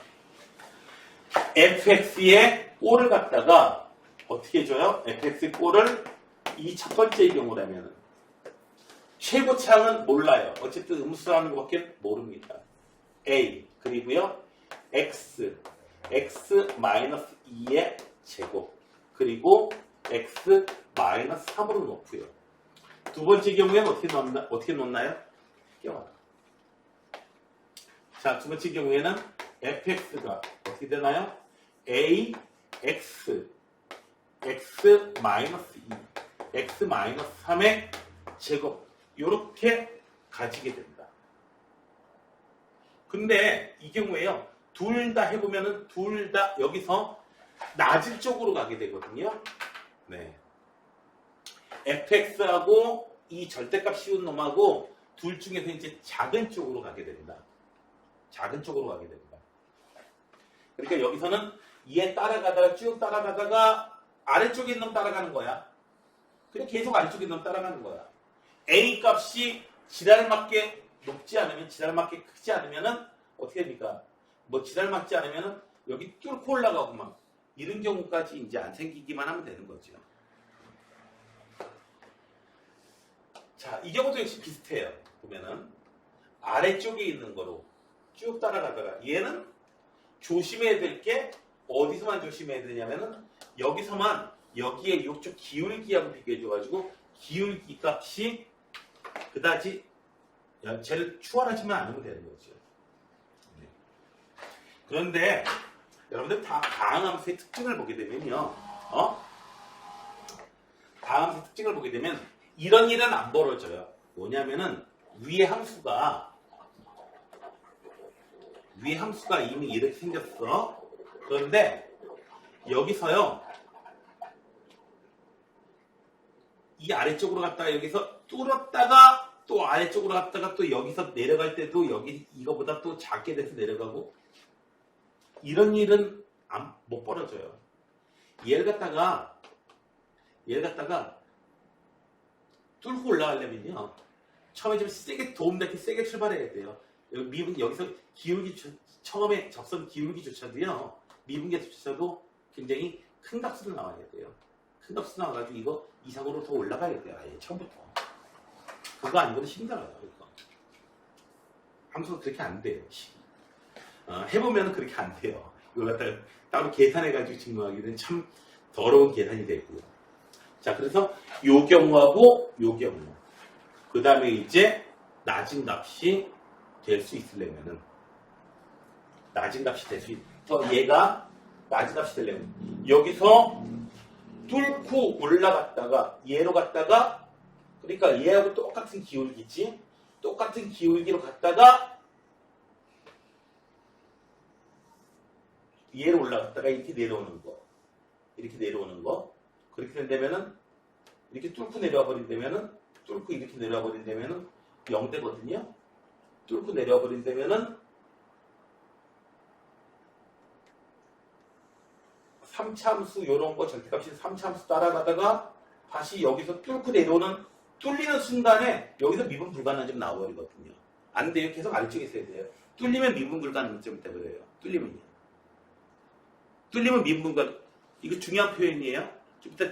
fx의 꼴을 갖다가 어떻게 해줘요? fx의 꼴을 이 첫 번째 경우라면 최고차항은 몰라요. 어쨌든 음수라는 것밖에 모릅니다. a 그리고요 x-2의 제곱 그리고 x-3으로 놓고요. 두 번째 경우에는 어떻게 놓나요? 껴와요. 자, 두 번째 경우에는 fx가 어떻게 되나요? a x x-2 x-3의 제곱 이렇게 가지게 된다. 근데 이 경우에요. 둘 다 해보면은 둘 다 여기서 낮은 쪽으로 가게 되거든요. 네. fx하고 이 절대값 씌운 놈하고 둘 중에서 이제 작은 쪽으로 가게 된다. 작은 쪽으로 가게 된다. 그러니까 여기서는 얘 따라가다가 쭉 따라가다가 아래쪽에 있는 놈 따라가는 거야. 그냥 계속 아래쪽에 있는 놈 따라가는 거야. a 값이 지랄맞게 높지 않으면 지랄맞게 크지 않으면은 어떻게 됩니까? 뭐 지랄맞지 않으면은 여기 뚫고 올라가고 막 이런 경우까지 이제 안 생기기만 하면 되는 거죠. 자, 이 경우도 역시 비슷해요. 보면은 아래쪽에 있는 거로 쭉 따라가다가 얘는 조심해야 될 게 어디서만 조심해야 되냐면은 여기서만 여기에 이쪽 기울기하고 비교해줘가지고 기울기 값이 그다지 쟤를 추월하지만 않으면 되는 거죠. 네. 그런데 여러분들 다 다항함수의 특징을 보게 되면요, 다항함수의 특징을 보게 되면 이런 일은 안 벌어져요. 뭐냐면은 위에 함수가 이미 이렇게 생겼어. 그런데 여기서요, 이 아래쪽으로 갔다가 여기서 뚫었다가 또 아래쪽으로 갔다가 또 여기서 내려갈 때도 여기 이거보다 또 작게 돼서 내려가고 이런 일은 못 벌어져요. 얘를 갖다가 뚫고 올라가려면요, 처음에 좀 세게 도움되게 세게 출발해야 돼요. 여기서 처음에 접선 기울기조차도요, 미분계조차도 굉장히 큰 값으로 나와야 돼요. 큰 값으로 나와가지고 이거 이상으로 더 올라가야 돼요. 아예 처음부터. 그거 아니고는 힘들어요. 이거. 함수가 그렇게 안 돼요. 해보면 그렇게 안 돼요. 이걸 갖다가 따로 계산해가지고 증명하기는 참 더러운 계산이 되고요. 자, 그래서 요 경우하고 요 경우. 그 다음에 이제 낮은 값이 될 수 있으려면은 얘가 낮은 값이 되려면 여기서 뚫고 올라갔다가 얘로 갔다가 그러니까 얘하고 똑같은 기울기지 똑같은 기울기로 갔다가 얘로 올라갔다가 이렇게 내려오는 거 그렇게 된다면은 이렇게 뚫고 내려와 버린다면은 뚫고 이렇게 내려와 버린다면은 0되거든요. 뚫고 내려와 버린다면은 3차함수 요런 거 절대값이 3차함수 따라가다가 다시 여기서 뚫고 내려오는 뚫리는 순간에 여기서 미분 불가능한 점 나와버리거든요. 안 돼요. 계속 아래쪽에 있어야 돼요. 뚫리면 미분 불가능한 점이 돼버려요. 뚫리면 미분 불가능. 이거 중요한 표현이에요. 좀 이따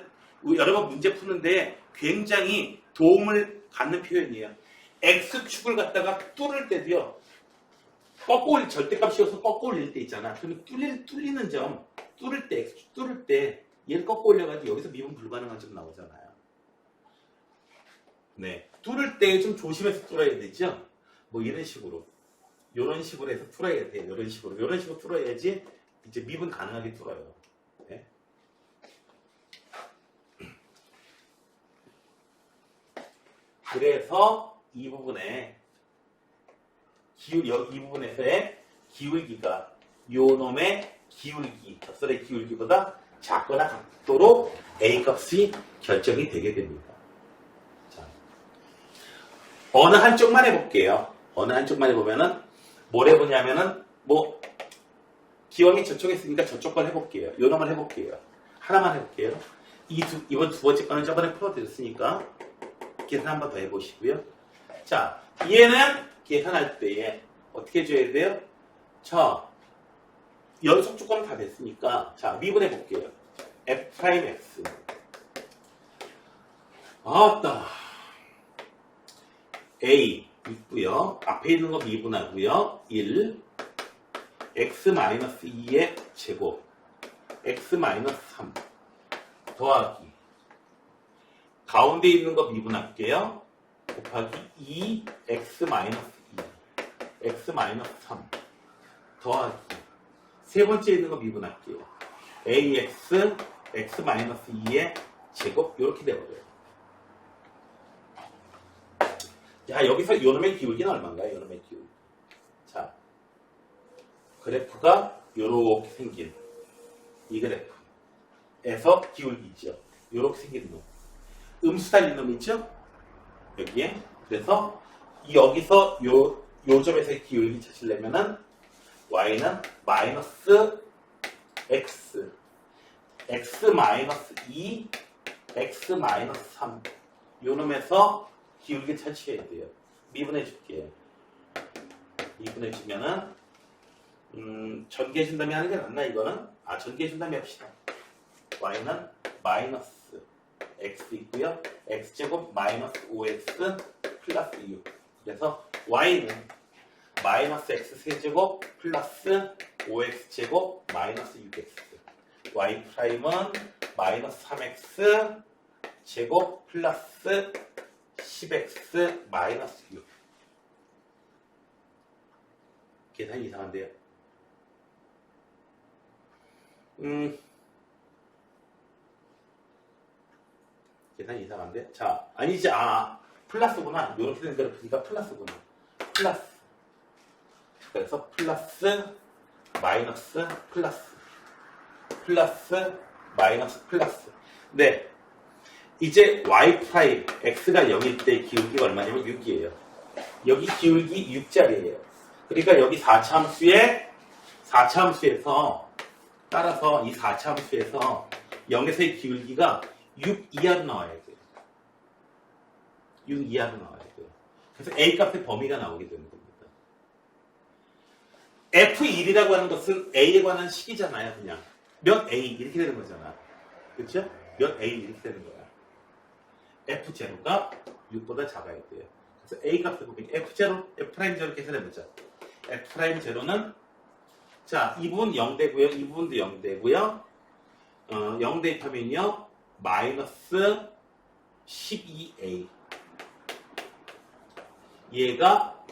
여러 번 문제 푸는데 굉장히 도움을 갖는 표현이에요. X축을 갖다가 뚫을 때도요. 절대값이어서 꺾어 올릴 때 있잖아. 그러면 뚫리는 점, 뚫을 때 얘를 꺾어 올려가지고 여기서 미분 불가능한 점 나오잖아요. 네. 뚫을 때 좀 조심해서 뚫어야 되죠? 뭐 이런 식으로. 이런 식으로 해서 뚫어야 돼요. 이런 식으로 뚫어야지 이제 미분 가능하게 뚫어요. 네. 그래서 이 부분에 이 부분에서의 기울기가 요 놈의 기울기, 젖설의 기울기보다 작거나 같도록 A 값이 결정이 되게 됩니다. 자, 어느 한쪽만 해볼게요. 어느 한쪽만 해보면은 뭘 해보냐면은 뭐 기왕이 저쪽에 있으니까 저쪽 걸 해볼게요. 요 놈을 해볼게요. 하나만 해볼게요. 이번 두 번째 거는 저번에 풀어드렸으니까 계산 한번 더 해보시고요. 자, 얘는 계산할 때에 어떻게 해줘야 돼요? 자, 연속 조건 다 됐으니까 자, 미분해 볼게요. F'X 아따 A 있고요. 앞에 있는 거 미분하고요. 1 X-2의 제곱 X-3 더하기 가운데 있는 거 미분할게요. 곱하기 2 X-2 X-3 더하기 세 번째 있는 거 미분할게요. AX X-2의 제곱 이렇게 돼버려요. 자, 여기서 요놈의 기울기는 얼마인가요? 요놈의 기울기. 자, 그래프가 요렇게 생긴 이 그래프에서 기울기 있죠. 요렇게 생긴 놈. 음수 달린 놈 있죠? 여기에. 그래서 여기서 요 점에서의 기울기 찾으려면은 y는 마이너스 x x 마이너스 2 x 마이너스 3 요 놈에서 기울기 찾으셔야 돼요. 미분해 줄게요. 미분해 주면은 전개해준 다음에 하는 게 낫나 이거는? 전개해준 다음에 합시다. y는 마이너스 x 있고요. x제곱 마이너스 5x 플러스 6. 그래서 y는 마이너스 x 세제곱 플러스 5x제곱 마이너스 6x. y 프라임은 마이너스 3x 제곱 플러스 10x 마이너스 6. 계산이 이상한데요. 계산이 이상한데? 자, 아니지, 플러스구나. 이렇게 된 그래프니까 플러스구나. 플러스. 그래서 플러스, 마이너스, 플러스. 플러스, 마이너스, 플러스. 네. 이제 y 프라임, x가 0일 때 기울기가 얼마냐면 6이에요. 여기 기울기 6짜리예요. 그러니까 여기 4차함수에서 따라서 이 4차함수에서 0에서의 기울기가 6 이하로 나와야 돼요. 6 이하로 나와야 돼요. 그래서 A 값의 범위가 나오게 되는 겁니다. F1이라고 하는 것은 A에 관한 식이잖아요. 그냥 몇 A 이렇게 되는 거잖아. 그렇죠? 몇 A 이렇게 되는 거야. F0가 6보다 작아야 돼요. 그래서 A 값을 보면 F0, F'제로 계산해보자. F'제로는 자, 이 부분 0되고요. 이 부분도 0되고요. 0 대입하면요. 마이너스 12A. 얘가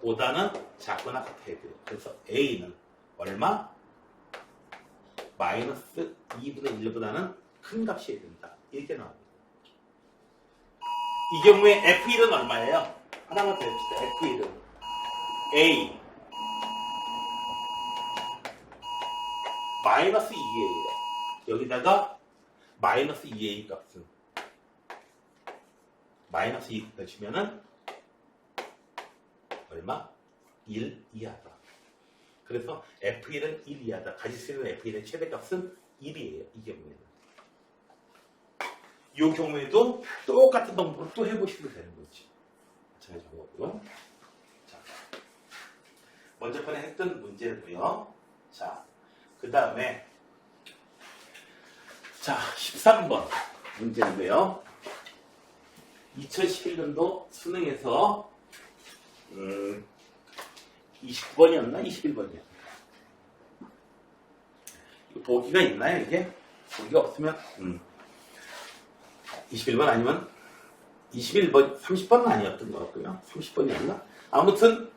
6보다는 작거나 같아야 돼요. 그래서 A는 얼마? 마이너스 2분의 1보다는 큰 값이어야 된다. 이렇게 나옵니다. 이 경우에 F1은 얼마예요? 하나만 더 해봅시다. F1은 A 마이너스 2A예요. 여기다가 마이너스 2A 값은 마이너스 2 곱해주면은 얼마? 1 이하다. 그래서 F1은 1 이하다. 가질 수 있는 F1의 최대값은 1이에요. 이 경우에는. 이 경우에도 똑같은 방법으로 또 해보시면 되는 거지. 잘 적어보고요. 자, 먼저 번에 했던 문제고요. 자, 그 다음에 자 13번 문제인데요. 2011년도 수능에서 29번이었나? 21번이야. 보기가 있나요, 이게? 보기가 없으면 21번 아니면 21번, 30번은 아니었던 것 같고요. 30번이었나? 아무튼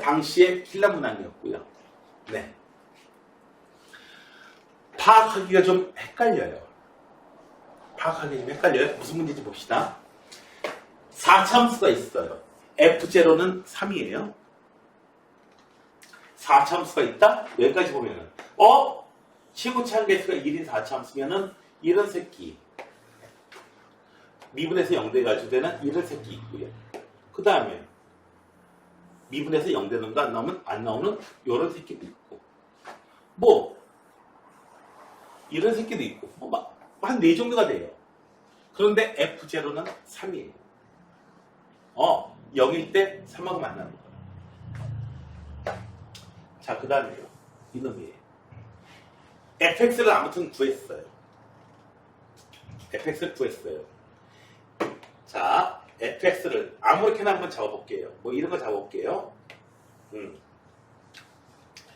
당시에 킬러 문항이었고요. 네. 파악하기가 좀 헷갈려요. 파악하기 좀 헷갈려요. 무슨 문제인지 봅시다. 4차함수가 있어요. F0는 3이에요. 4차함수가 있다? 여기까지 보면은 최고치 한 개수가 1인 4차함수면은 이런 새끼 미분에서 0대가지고 되는 이런 새끼 있고요. 그 다음에 미분에서 0되는 거 안 나오는 이런 새끼도 있고 이런 새끼도 있고 한 4종류가 돼요. 그런데 F0는 3이에요. 0일 때 3하고 만나는 거예요. 자, 그 다음에요. 이놈이에요. fx를 아무튼 구했어요. fx를 구했어요. 자, fx를 아무렇게나 한번 잡아볼게요. 이런 거 잡아볼게요.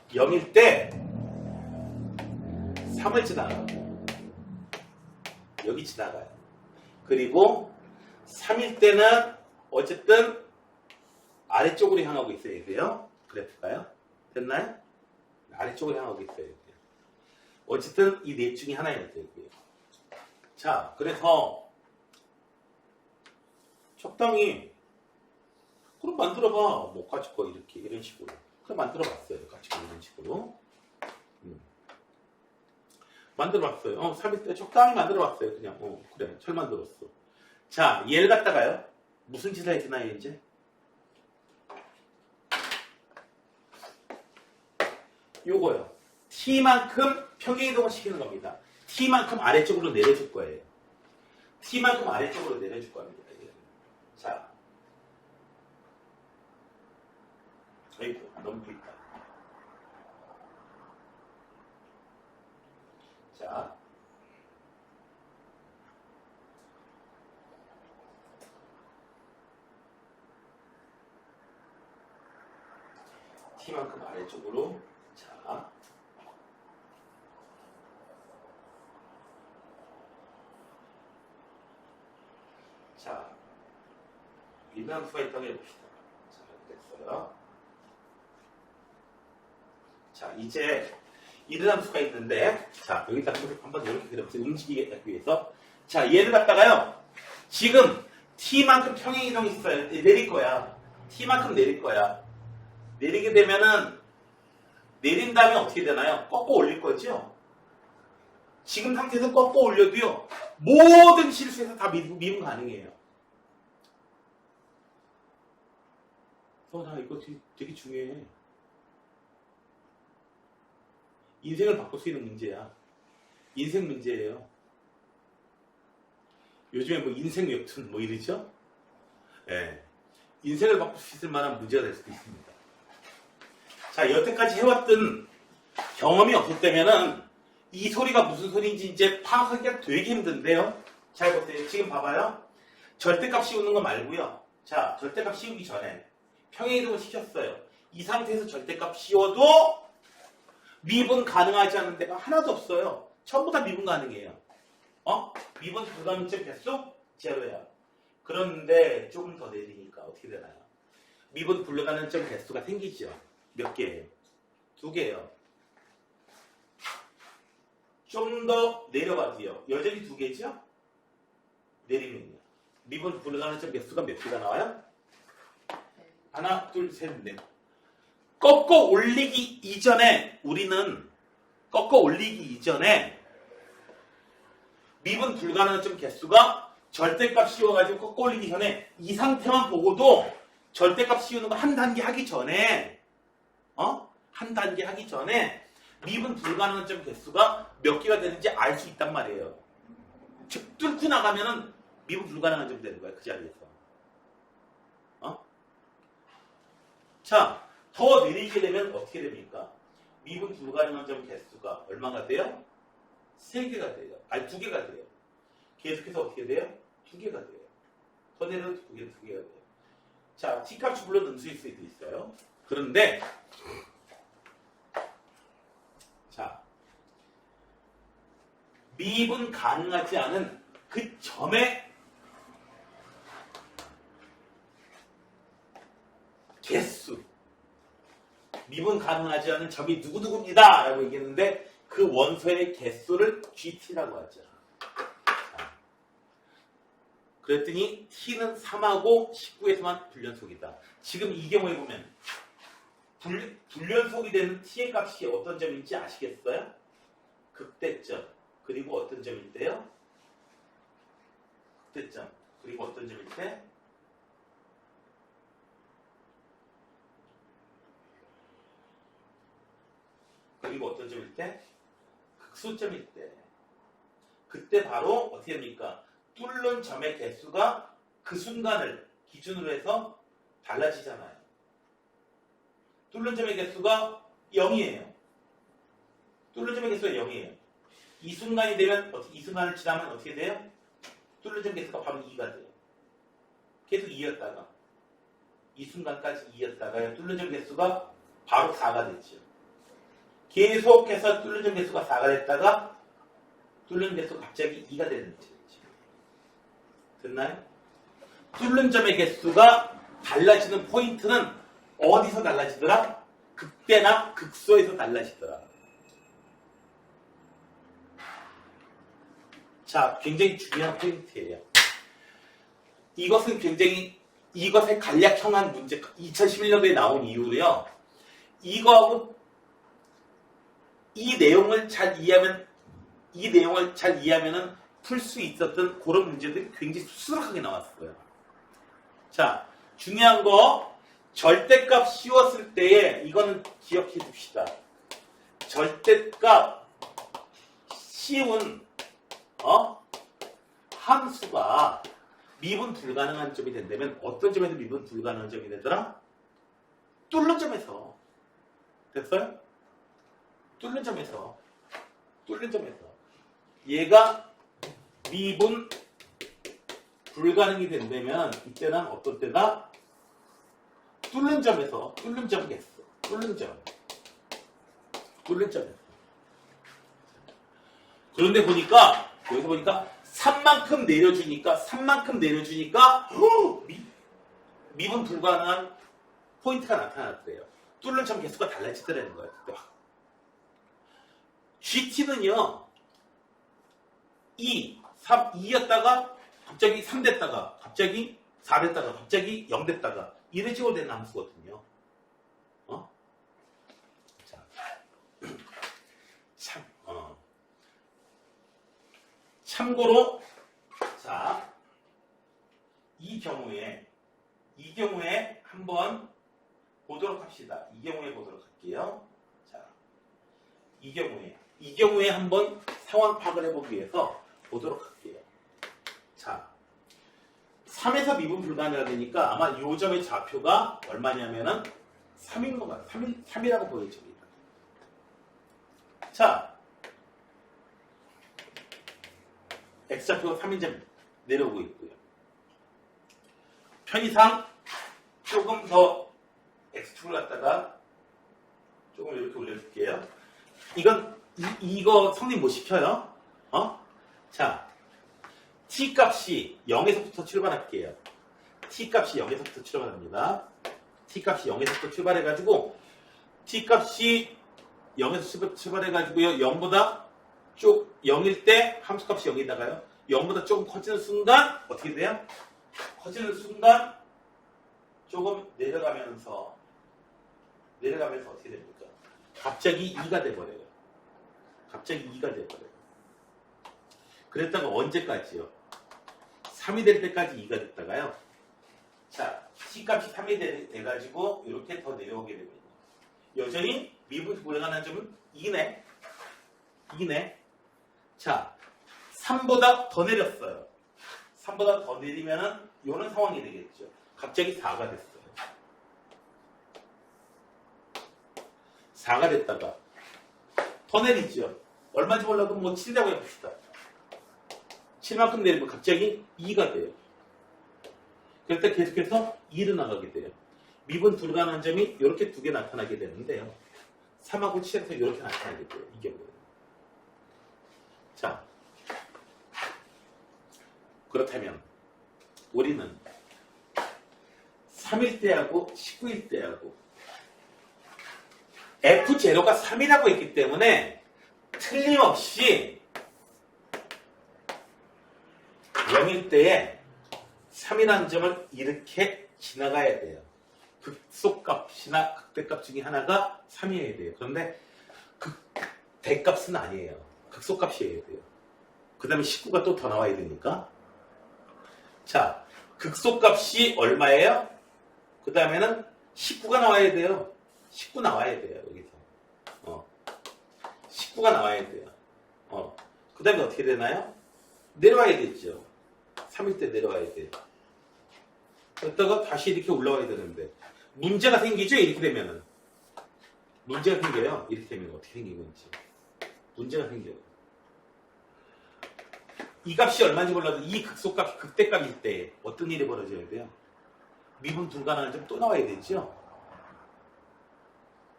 0일 때 3을 지나가고 여기 지나가요. 그리고 3일 때는 어쨌든 아래쪽으로 향하고 있어야 돼요. 그래프가요. 됐나요? 아래쪽으로 향하고 있어야 돼요. 어쨌든 이 넷 중에 하나여야 되고요. 자, 그래서 적당히 그럼 만들어봐. 가지고 이렇게 이런 식으로. 그럼 만들어봤어요. 가지고 이런 식으로. 만들어봤어요. 3일 때 적당히 만들어봤어요. 그냥 그래 잘 만들었어. 자, 얘를 갖다가요. 무슨 짓을 해주나요 이제? 요거요. t만큼 평행이동을 시키는 겁니다. t만큼 아래쪽으로 내려줄 거예요. t만큼 아래쪽으로 내려줄 겁니다. 자, 아이고 너무 굵다. 자, t만큼 아래쪽으로. 자, 미분함수가 있다고 해봅시다. 자, 됐어요. 자, 이제 미분함수가 있는데, 자, 여기다 한번 이렇게 그려보세요. 움직이기 위해서. 자, 얘를 갖다가요. 지금 t만큼 평행이동이 있어요. 내릴 거야. t만큼 내릴 거야. 내리게 되면은 내린 다음에 어떻게 되나요? 꺾어 올릴 거죠? 지금 상태에서 꺾어 올려도요. 모든 실수에서 다 미분 가능해요. 나 이거 되게 중요해. 인생을 바꿀 수 있는 문제야. 인생 문제예요. 요즘에 인생 웹툰 이러죠? 예. 인생을 바꿀 수 있을 만한 문제가 될 수도 있습니다. 자, 여태까지 해왔던 경험이 없었다면은 이 소리가 무슨 소리인지 이제 파악하기가 되게 힘든데요. 잘 보세요. 지금 봐봐요. 절대값 씌우는 거 말고요. 자, 절대값 씌우기 전에 평행이동을 시켰어요. 이 상태에서 절대값 씌워도 미분 가능하지 않은 데가 하나도 없어요. 전부 다 미분 가능해요. 미분 불가능점 개수? 제로야. 그런데 조금 더 내리니까 어떻게 되나요? 미분 불가능점 개수가 생기죠. 몇 개예요? 2개예요. 좀 더 내려가도요. 여전히 2개죠? 내리면요. 미분 불가능점 개수가 몇 개가 나와요? 하나, 둘, 셋, 넷. 꺾어 올리기 이전에 우리는 꺾어 올리기 이전에 미분 불가능점 개수가 절대값 씌워가지고 꺾어 올리기 전에 이 상태만 보고도 절대값 씌우는 거 한 단계 하기 전에 한 단계 하기 전에 미분 불가능점 개수가 몇 개가 되는지 알 수 있단 말이에요. 즉 뚫고 나가면은 미분 불가능한 점이 되는 거야. 그 자리에서. 자, 더 내리게 되면 어떻게 됩니까? 미분 불가능한 점 개수가 얼마가 돼요? 3개가 돼요. 아니 2개가 돼요. 계속해서 어떻게 돼요? 2개가 돼요. 더 내려도 2개가 돼요. 자, t값이 물론 음수일 수도 있어요. 그런데 자, 미분 가능하지 않은 그 점의 개수, 미분 가능하지 않은 점이 누구누구입니다 라고 얘기했는데 그 원소의 개수를 GT라고 하죠. 그랬더니 T는 3하고 19에서만 불연속이다. 지금 이 경우에 보면 불연속이 되는 T의 값이 어떤 점인지 아시겠어요? 극대점. 그리고 어떤 점인데요? 극대점. 그리고 어떤 점인데? 그리고 어떤 점일 때? 극소점일 때. 그때 바로 어떻게 됩니까? 뚫는 점의 개수가 그 순간을 기준으로 해서 달라지잖아요. 뚫는 점의 개수가 0이에요. 뚫는 점의 개수가 0이에요. 이 순간이 되면, 이 순간을 지나면 어떻게 돼요? 뚫는 점 개수가 바로 2가 돼요. 계속 2였다가, 이 순간까지 2였다가 뚫는 점 개수가 바로 4가 됐죠. 계속해서 뚫는 점 개수가 4가 됐다가 뚫는 개수가 갑자기 2가 되는 거죠. 됐나요? 뚫는 점의 개수가 달라지는 포인트는 어디서 달라지더라? 극대나 극소에서 달라지더라. 자, 굉장히 중요한 포인트예요. 이것은 굉장히 이것의 간략형한 문제, 2011년도에 나온 이후로요. 이거하고 이 내용을 잘 이해하면은 풀 수 있었던 그런 문제들이 굉장히 수수락하게 나왔어요. 자, 중요한 거 절대값 씌웠을 때에 이거는 기억해 둡시다. 절대값 씌운 함수가 미분 불가능한 점이 된다면 어떤 점에서 미분 불가능한 점이 되더라? 뚫는 점에서. 됐어요? 뚫는 점에서. 얘가 미분 불가능이 된다면 이때는 어떤 때다? 뚫는 점에서. 뚫는 점이겠어. 뚫는 점에서. 그런데 보니까 여기서 보니까 3만큼 내려주니까 미분 불가능한 포인트가 나타났대요. 뚫는 점 개수가 달라지더라는 거예요. GT는요 2였다가 갑자기 3 됐다가 갑자기 4 됐다가 갑자기 0 됐다가 이런 식으로 되는 함수거든요. 참고로 자, 이 경우에 한번 보도록 합시다. 이 경우에 보도록 할게요. 자, 이 경우에 한번 상황 파악을 해보기 위해서 보도록 할게요. 자, 3에서 미분 불가능하니까 아마 이 점의 좌표가 얼마냐면은 3인 것 같아요. 3이라고 보여집니다. 자, x좌표가 3인점 내려오고 있고요. 편의상 조금 더 x축을 갖다가 조금 이렇게 올려줄게요. 이거 성립 못 시켜요. 자, t값이 0에서부터 출발할게요. t값이 0에서부터 출발합니다. t값이 0에서부터 출발해가지고 t값이 0에서 출발해가지고요. 0보다 0일 때 함수값이 0이다가요. 0보다 조금 커지는 순간 어떻게 돼요? 커지는 순간 조금 내려가면서 어떻게 됩니까? 갑자기 2가 돼버려요. 그랬다가 언제까지요? 3이 될 때까지 2가 됐다가요. 자, t값이 3이 돼가지고 이렇게 더 내려오게 됩니다. 여전히 미분 불가능한 점은 2네. 자, 3보다 더 내렸어요. 3보다 더 내리면은 이런 상황이 되겠죠. 갑자기 4가 됐어요. 4가 됐다가 더 내리죠. 얼마인지 몰라도 뭐 7이라고 해봅시다. 7만큼 내리면 갑자기 2가 돼요. 그럴 때 계속해서 2로 나가게 돼요. 미분 불가능한 점이 이렇게 두 개 나타나게 되는데요. 3하고 7에서 이렇게 나타나게 돼요. 이 경우에. 자, 그렇다면 우리는 3일 때하고 19일 때하고 F0가 3이라고 했기 때문에 틀림없이 0일 때에 3이라는 점을 이렇게 지나가야 돼요. 극소값이나 극대값 중에 하나가 3이어야 돼요. 그런데 극대값은 아니에요. 극소값이어야 돼요. 그 다음에 19가 또 더 나와야 되니까. 자, 극소값이 얼마예요? 그 다음에는 19가 나와야 돼요. 19 나와야 돼요. 여기서. 19가 나와야 돼요. 그 다음에 어떻게 되나요? 내려와야 되죠. 3일 때 내려와야 돼요. 그러다가 다시 이렇게 올라와야 되는데 문제가 생기죠. 이렇게 되면은 문제가 생겨요. 이렇게 되면 어떻게 생긴 건지 문제가 생겨요. 이 값이 얼마인지 몰라도 이 극소값이 극대값일 때 어떤 일이 벌어져야 돼요? 미분 불가능한 점 또 나와야 되죠.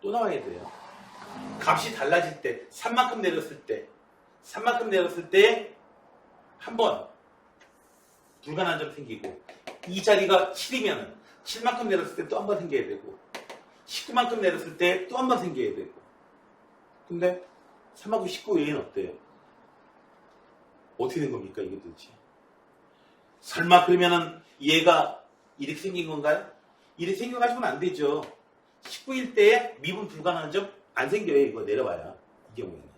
또 나와야 돼요. 값이 달라질 때 3만큼 내렸을 때 한 번 불가능한 점 생기고 이 자리가 7이면 7만큼 내렸을 때 또 한 번 생겨야 되고 19만큼 내렸을 때 또 한 번 생겨야 되고 근데 3하고 19 외에는 어때요? 어떻게 된 겁니까 이게 도대체? 설마 그러면은 얘가 이렇게 생긴 건가요? 이렇게 생겨가지고는 안 되죠. 19일 때에 미분 불가능한 점 안 생겨요. 이거 내려봐야 이 경우에는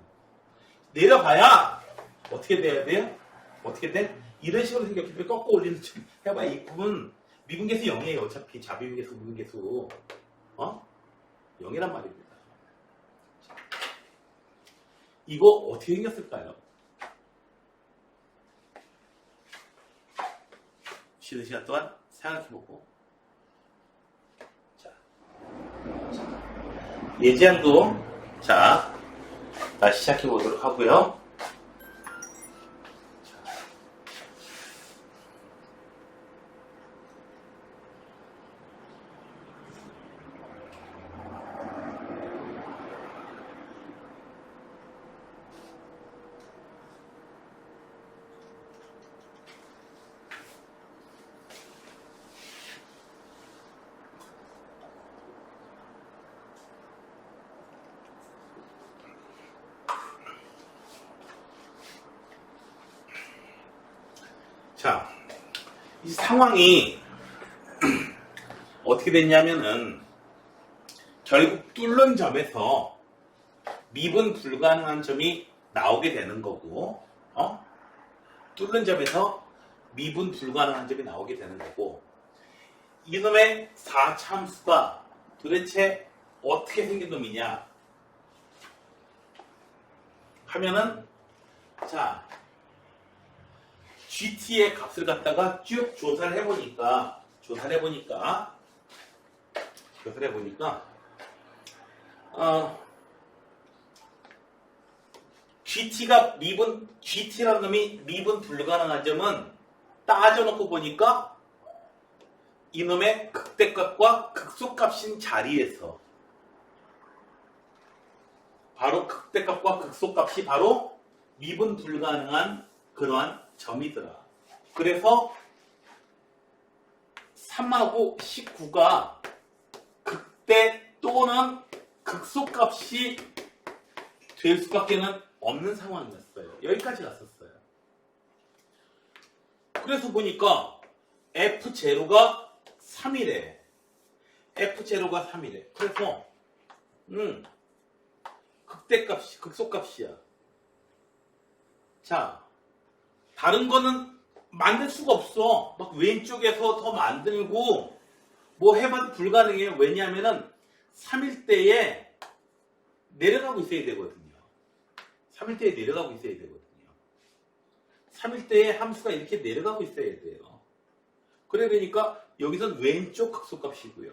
내려봐야 어떻게 돼야 돼요? 어떻게 돼? 이런 식으로 생겼기 때문에 꺾어 올리는 좀 해봐야 이 부분 미분계수 0이에요. 어차피 자비분계수 미분계수 0이란 말입니다. 이거 어떻게 생겼을까요? 쉬는 시간 동안 생각해보고 자 예제항도 자 다시 시작해보도록 하고요. 자, 이 상황이 어떻게 됐냐면은 결국 뚫는 점에서 미분 불가능한 점이 나오게 되는 거고 뚫는 점에서 미분 불가능한 점이 나오게 되는 거고 이놈의 4차함수가 도대체 어떻게 생긴 놈이냐 하면은 자 GT의 값을 갖다가 쭉 조사를 해보니까 GT라는 놈이 미분 불가능한 점은 따져놓고 보니까 이놈의 극대값과 극소값인 자리에서 바로 극대값과 극소값이 바로 미분 불가능한 그러한 점이더라. 그래서 3하고 19가 극대 또는 극소값이 될 수밖에 없는 상황이었어요. 여기까지 갔었어요. 그래서 보니까 F0가 3이래. F0가 3이래. 그래서 극대값이 극소값이야. 자, 다른 거는 만들 수가 없어. 막 왼쪽에서 더 만들고 뭐 해봐도 불가능해요. 왜냐하면은 3일 때에 내려가고 있어야 되거든요. 3일 때에 내려가고 있어야 되거든요. 3일 때에 함수가 이렇게 내려가고 있어야 돼요. 그래 되니까 여기선 왼쪽 극소값이고요.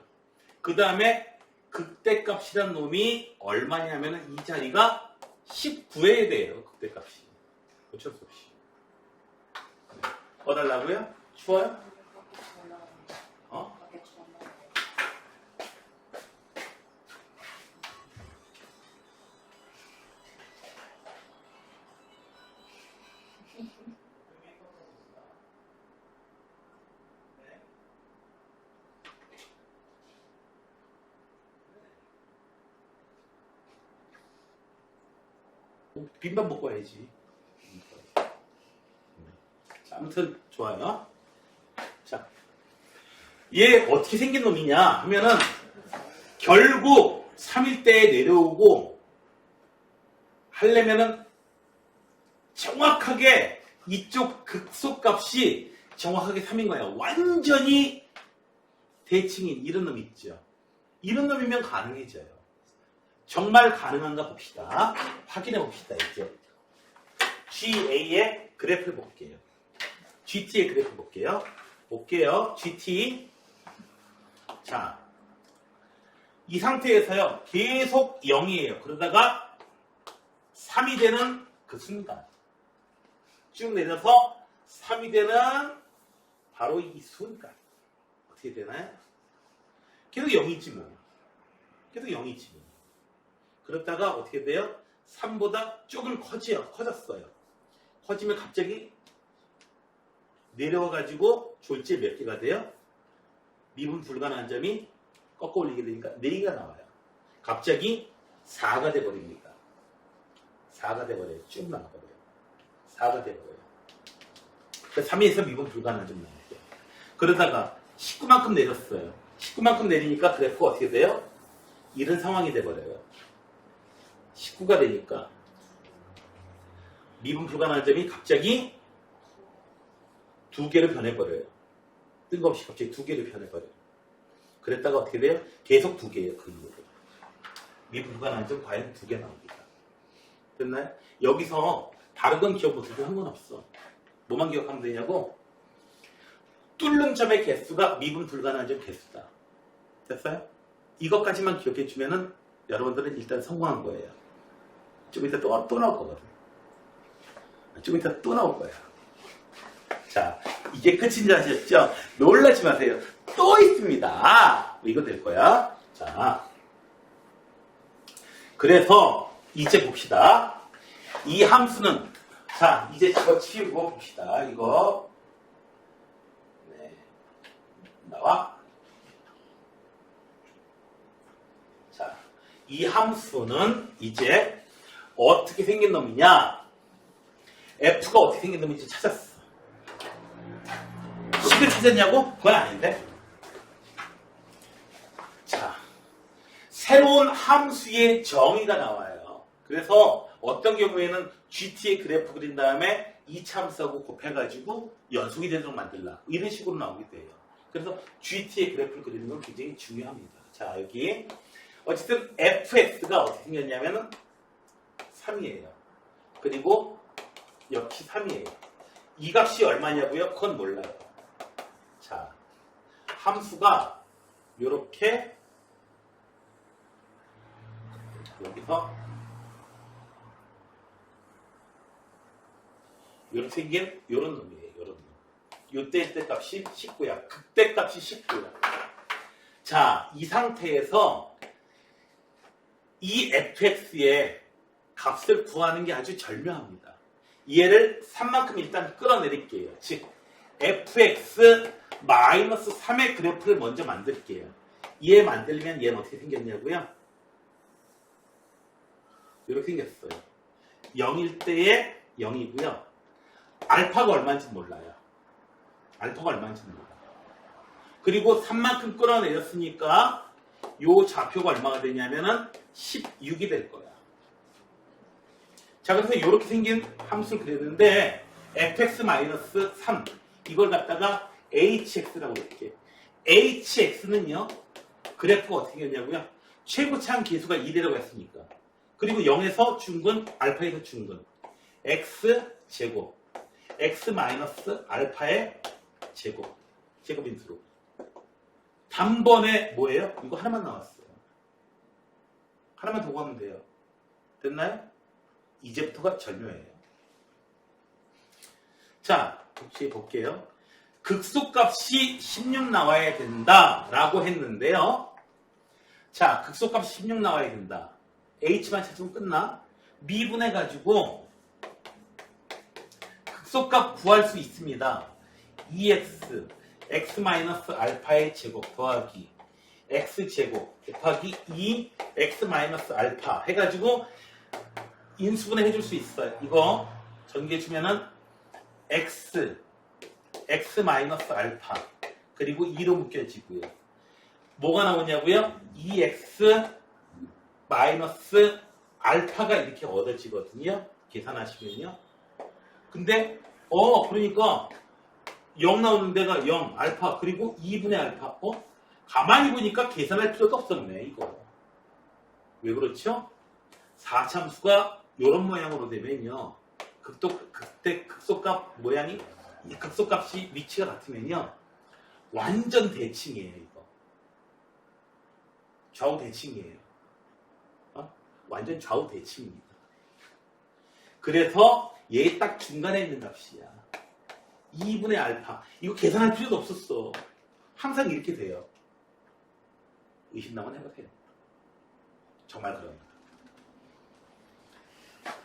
그 다음에 극대값이란 놈이 얼마냐면은 이 자리가 19여야 돼요. 극대값이. 어쩔 수 없이. 꺼달라고요? 추워요? 빈밥 먹고 와야지. 자, 아무튼 좋아요. 자, 얘 어떻게 생긴 놈이냐 하면은 결국 3일대에 내려오고 하려면은 정확하게 이쪽 극소값이 정확하게 3인 거예요. 완전히 대칭인 이런 놈 있죠. 이런 놈이면 가능해져요. 정말 가능한가 봅시다. 확인해 봅시다. 이제 GA의 그래프를 볼게요. GT의 그래프 볼게요. GT. 자, 이 상태에서요. 계속 0이에요. 그러다가 3이 되는 그 순간 쭉 내려서 3이 되는 바로 이 순간 어떻게 되나요? 계속 0이지 뭐. 계속 0이지 뭐. 그러다가 어떻게 돼요? 3보다 조금 커졌어요. 커지면 갑자기 내려와가지고 졸지에 몇 개가 돼요? 미분 불가능한 점이 꺾어 올리게 되니까 4개가 나와요. 갑자기 4가 돼버립니다. 4가 돼버려요. 쭉 나와버려요. 4가 돼버려요. 그러니까 3에서 미분 불가능한 점 나와요. 그러다가 19만큼 내렸어요. 19만큼 내리니까 그래프가 어떻게 돼요? 이런 상황이 돼버려요. 19가 되니까 미분 불가능한 점이 갑자기 2개로 변해버려요. 뜬금없이 갑자기 2개로 변해버려요. 그랬다가 어떻게 돼요? 계속 2개예요. 그 이후로. 미분 불가능한 점 과연 2개 나옵니다. 됐나요? 여기서 다른 건 기억 못해도 상관없어. 뭐만 기억하면 되냐고? 뚫는 점의 개수가 미분 불가능한 점 개수다. 됐어요? 이것까지만 기억해주면은 여러분들은 일단 성공한 거예요. 좀 이따 또 나올 거거든. 좀 이따 또 나올 거야. 자, 이게 끝인 줄 아셨죠? 놀라지 마세요. 또 있습니다. 이거 될 거야. 자, 그래서 이제 봅시다. 이 함수는 자, 이제 저거 치우고 봅시다. 이거 네, 나와. 자, 이 함수는 이제 어떻게 생긴 놈이냐? F가 어떻게 생긴 놈인지 찾았어. 식을 찾았냐고? 그건 아닌데. 자, 새로운 함수의 정의가 나와요. 그래서 어떤 경우에는 GT의 그래프 그린 다음에 이 함수하고 곱해가지고 연속이 되도록 만들라. 이런 식으로 나오게 돼요. 그래서 GT의 그래프를 그리는 건 굉장히 중요합니다. 자, 여기 어쨌든 fx가 어떻게 생겼냐면은 3이에요. 그리고 역시 3이에요. 이 값이 얼마냐고요? 그건 몰라요. 자, 함수가 이렇게 여기서 이렇게 생긴 이런 놈이에요. 이런 놈. 요때 값이 19야. 극대 값이 19야. 자, 이 상태에서 이 fx의 값을 구하는 게 아주 절묘합니다. 얘를 3만큼 일단 끌어내릴게요. 즉 fx-3의 그래프를 먼저 만들게요. 얘 만들면 얘는 어떻게 생겼냐고요? 이렇게 생겼어요. 0일 때에 0이고요. 알파가 얼마인지 몰라요. 알파가 얼마인지 몰라요. 그리고 3만큼 끌어내렸으니까 요 좌표가 얼마가 되냐면은 16이 될 거야. 자, 그래서 이렇게 생긴 함수를 그렸는데 fx-3 이걸 갖다가 hx라고 이렇게. hx는요 그래프가 어떻게 생겼냐고요? 최고차항 계수가 2라고 했으니까. 그리고 0에서 중근, 알파에서 중근. x제곱 x-알파의 제곱. 제곱인수로. 단번에 뭐예요? 이거 하나만 나왔어요. 하나만 더 구하면 돼요. 됐나요? 이제부터가 절묘해요. 자, 혹시 볼게요. 극소값이 16 나와야 된다 라고 했는데요. 자, 극소값이 16 나와야 된다. h만 찾으면 끝나? 미분해가지고 극소값 구할 수 있습니다. 2x x-알파의 제곱 더하기 x제곱 곱하기 2x-알파 해가지고 인수분해 해줄 수 있어요. 이거 전개 주면은 x 마이너스 알파 그리고 2로 묶여지고요. 뭐가 나오냐고요? 2x 마이너스 알파가 이렇게 얻어지거든요. 계산하시면요. 근데 그러니까 0 나오는 데가 0 알파 그리고 2분의 알파. 가만히 보니까 계산할 필요도 없었네 이거. 왜 그렇죠? 4참수가 이런 모양으로 되면요. 그때 극소값 모양이 이 극소값이 위치가 같으면요. 완전 대칭이에요 이거. 좌우 대칭이에요. 완전 좌우 대칭입니다. 그래서 얘 딱 중간에 있는 값이야. 2분의 알파. 이거 계산할 필요도 없었어. 항상 이렇게 돼요. 의심나만 해보세요. 정말 그럽니다.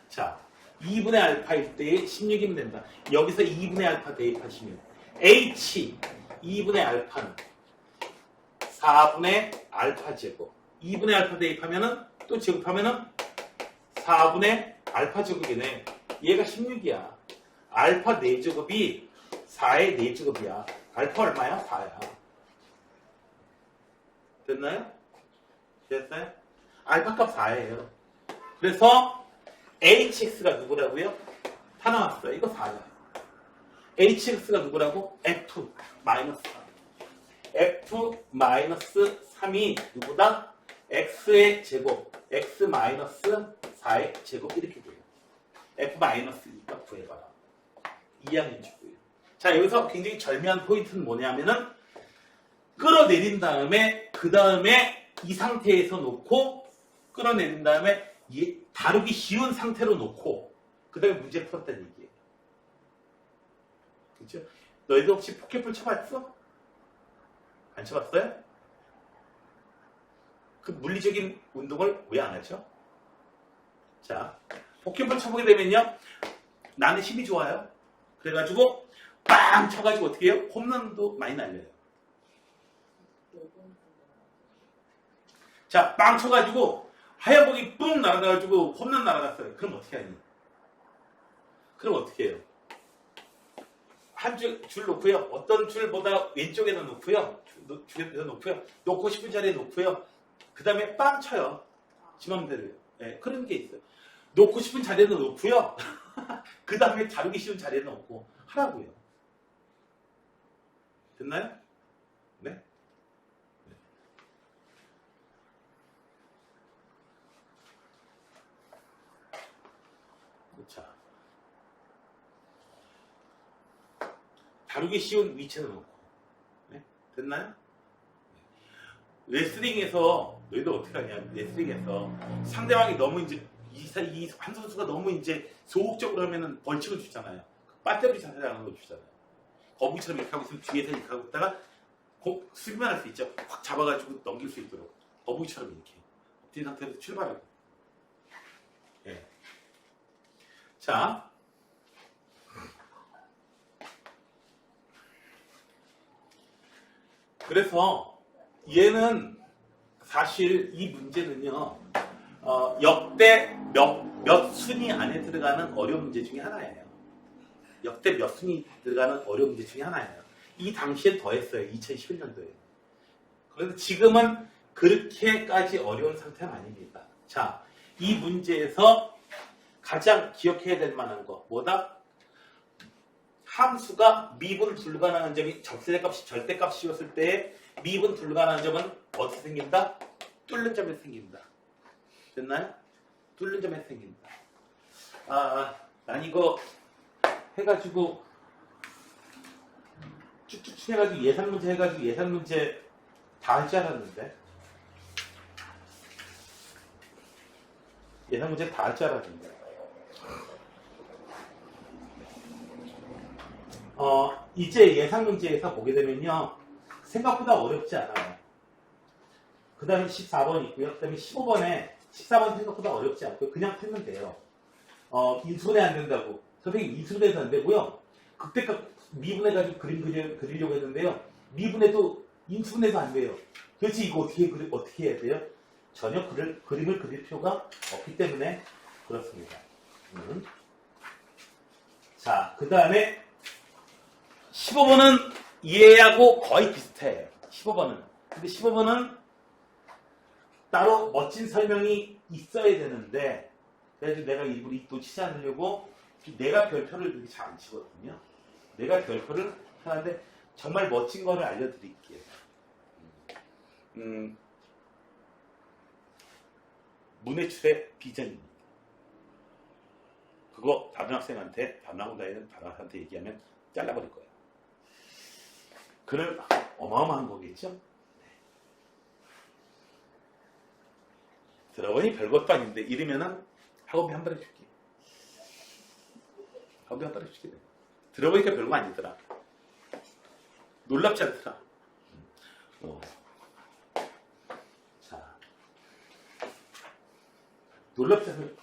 자, 2분의 알파일 때에 16이면 된다. 여기서 2분의 알파 대입하시면 H 2분의 알파는 4분의 알파 제곱. 2분의 알파 대입하면은 또 제곱하면은 4분의 알파 제곱이네. 얘가 16이야. 알파 4제곱이 4의 4제곱이야. 알파 얼마야? 4야. 됐나요? 됐어요? 알파 값 4예요. 그래서 hx가 누구라고요? 다 나왔어요. 이거 4야. hx가 누구라고? f 마이너스 3. f 마이너스 3이 누구다? x의 제곱, x 마이너스 4의 제곱 이렇게 돼요. f 마이너스 2값 구해봐라. 이항해 주고요. 자, 여기서 굉장히 절묘한 포인트는 뭐냐면은 끌어내린 다음에 그 다음에 이 상태에서 놓고 끌어내린 다음에 다루기 쉬운 상태로 놓고 그 다음에 문제 풀었다는 얘기예요. 그렇죠? 너희들 혹시 포켓볼 쳐봤어? 안 쳐봤어요? 그 물리적인 운동을 왜 안 하죠? 자, 포켓볼 쳐보게 되면요. 나는 힘이 좋아요. 그래가지고 빵 쳐가지고 어떻게 해요? 홈런도 많이 날려요. 자, 빵 쳐가지고 하얀 공이 뿡 날아가가지고 홈런 날아갔어요. 그럼 어떻게 하니? 그럼 어떻게 해요? 한 줄 놓고요. 어떤 줄보다 왼쪽에다 놓고요. 줄에다 놓고요. 놓고 싶은 자리에 놓고요. 그 다음에 빵 쳐요. 지 맘대로. 네, 그런 게 있어요. 놓고 싶은 자리에도 놓고요. 그 다음에 다루기 쉬운 자리에 놓고 하라고요. 됐나요? 네? 자, 다루기 쉬운 위치에 놓고. 네? 됐나요? 레슬링에서 너희들 어떻게 하냐? 레슬링에서 상대방이 너무 이제 이 한 선수가 너무 이제 소극적으로 하면은 벌칙을 주잖아요. 빠떼리 자세라는 거 주잖아요. 거북이처럼 이렇게 하고 있으면 뒤에서 이렇게 하고 있다가 수비만 할 수 있죠. 확 잡아가지고 넘길 수 있도록 거북이처럼 이렇게 엎드린 상태에서 출발하고. 예. 자, 그래서 얘는 사실 이 문제는요. 역대 몇 순위 안에 들어가는 어려운 문제 중에 하나예요. 역대 몇 순위 들어가는 어려운 문제 중에 하나예요. 이 당시엔 더했어요. 2011년도에. 그런데 지금은 그렇게까지 어려운 상태는 아닙니다. 자, 이 문제에서 가장 기억해야 될 만한 거 뭐다? 함수가 미분 불가능한 점이 적세값이 절대값이었을 때 미분 불가능한 점은 어떻게 생긴다? 뚫는 점에서 생긴다. 됐나요? 뚫는 점에서 생긴다. 난 이거 해가지고 쭉쭉 해가지고 예상문제 해가지고 예상문제 다 할 줄 알았는데 예상문제 다 할 줄 알았는데 이제 예상문제에서 보게 되면요 생각보다 어렵지 않아요. 그 다음에 14번 있고요. 그 다음에 15번에 14번 생각보다 어렵지 않고요. 그냥 풀면 돼요. 인수분해 안 된다고. 선생님 인수분해도 안 되고요. 그때까지 미분해가지고 그림 그리려고 했는데요. 미분해도 인수분해도 안 돼요. 도대체 이거 어떻게 해야 돼요? 전혀 그림을 그릴 필요가 없기 때문에 그렇습니다. 자, 그 다음에 15번은 얘하고 거의 비슷해. 15번은. 근데 15번은 따로 멋진 설명이 있어야 되는데, 그래서 내가 일부러 또 치지 않으려고 내가 별표를 그렇게 잘 안 치거든요. 내가 별표를 하는데 정말 멋진 거를 알려드릴게요. 문해출의 비전입니다. 그거 다른 학생한테, 다른 학원 다니는 다른 학생한테 얘기하면 잘라버릴 거예요. 그는 어마어마한 거겠죠? 네. 들어보니 별것도 아닌데 이러면은 학원비 한 번 해줄게. 학원비 한 번 해줄게. 들어보니까 별거 아니더라. 놀랍지 않더라. 자, 놀랍지 않아요.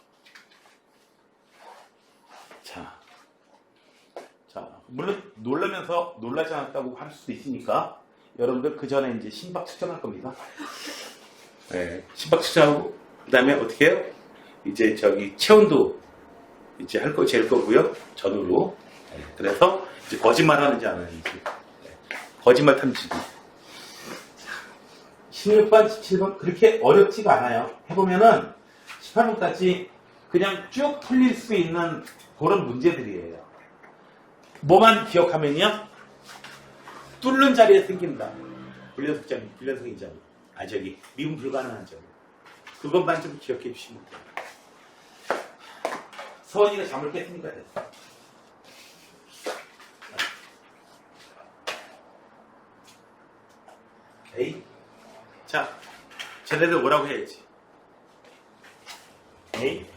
자, 물론 놀라면서 놀라지 않았다고 할 수도 있으니까 여러분들 그 전에 이제 심박 측정할 겁니다. 네, 심박 측정하고 그 다음에 어떻게 해요? 이제 저기 체온도 이제 잴 거고요. 전후로. 네, 그래서 이제 거짓말하는지 안 하는지. 네, 거짓말 탐지기. 16번, 17번 그렇게 어렵지가 않아요. 해보면은 18번까지 그냥 쭉 풀릴 수 있는 그런 문제들이에요. 뭐만 기억하면요, 뚫는 자리에 생긴다. 불연속인 점. 미분 불가능한 점. 그것만 좀 기억해 주시면 돼요. 서원이가 잠을 깼으니까 됐어. 에이. 자, 쟤네들 오라고 해야지. 에이.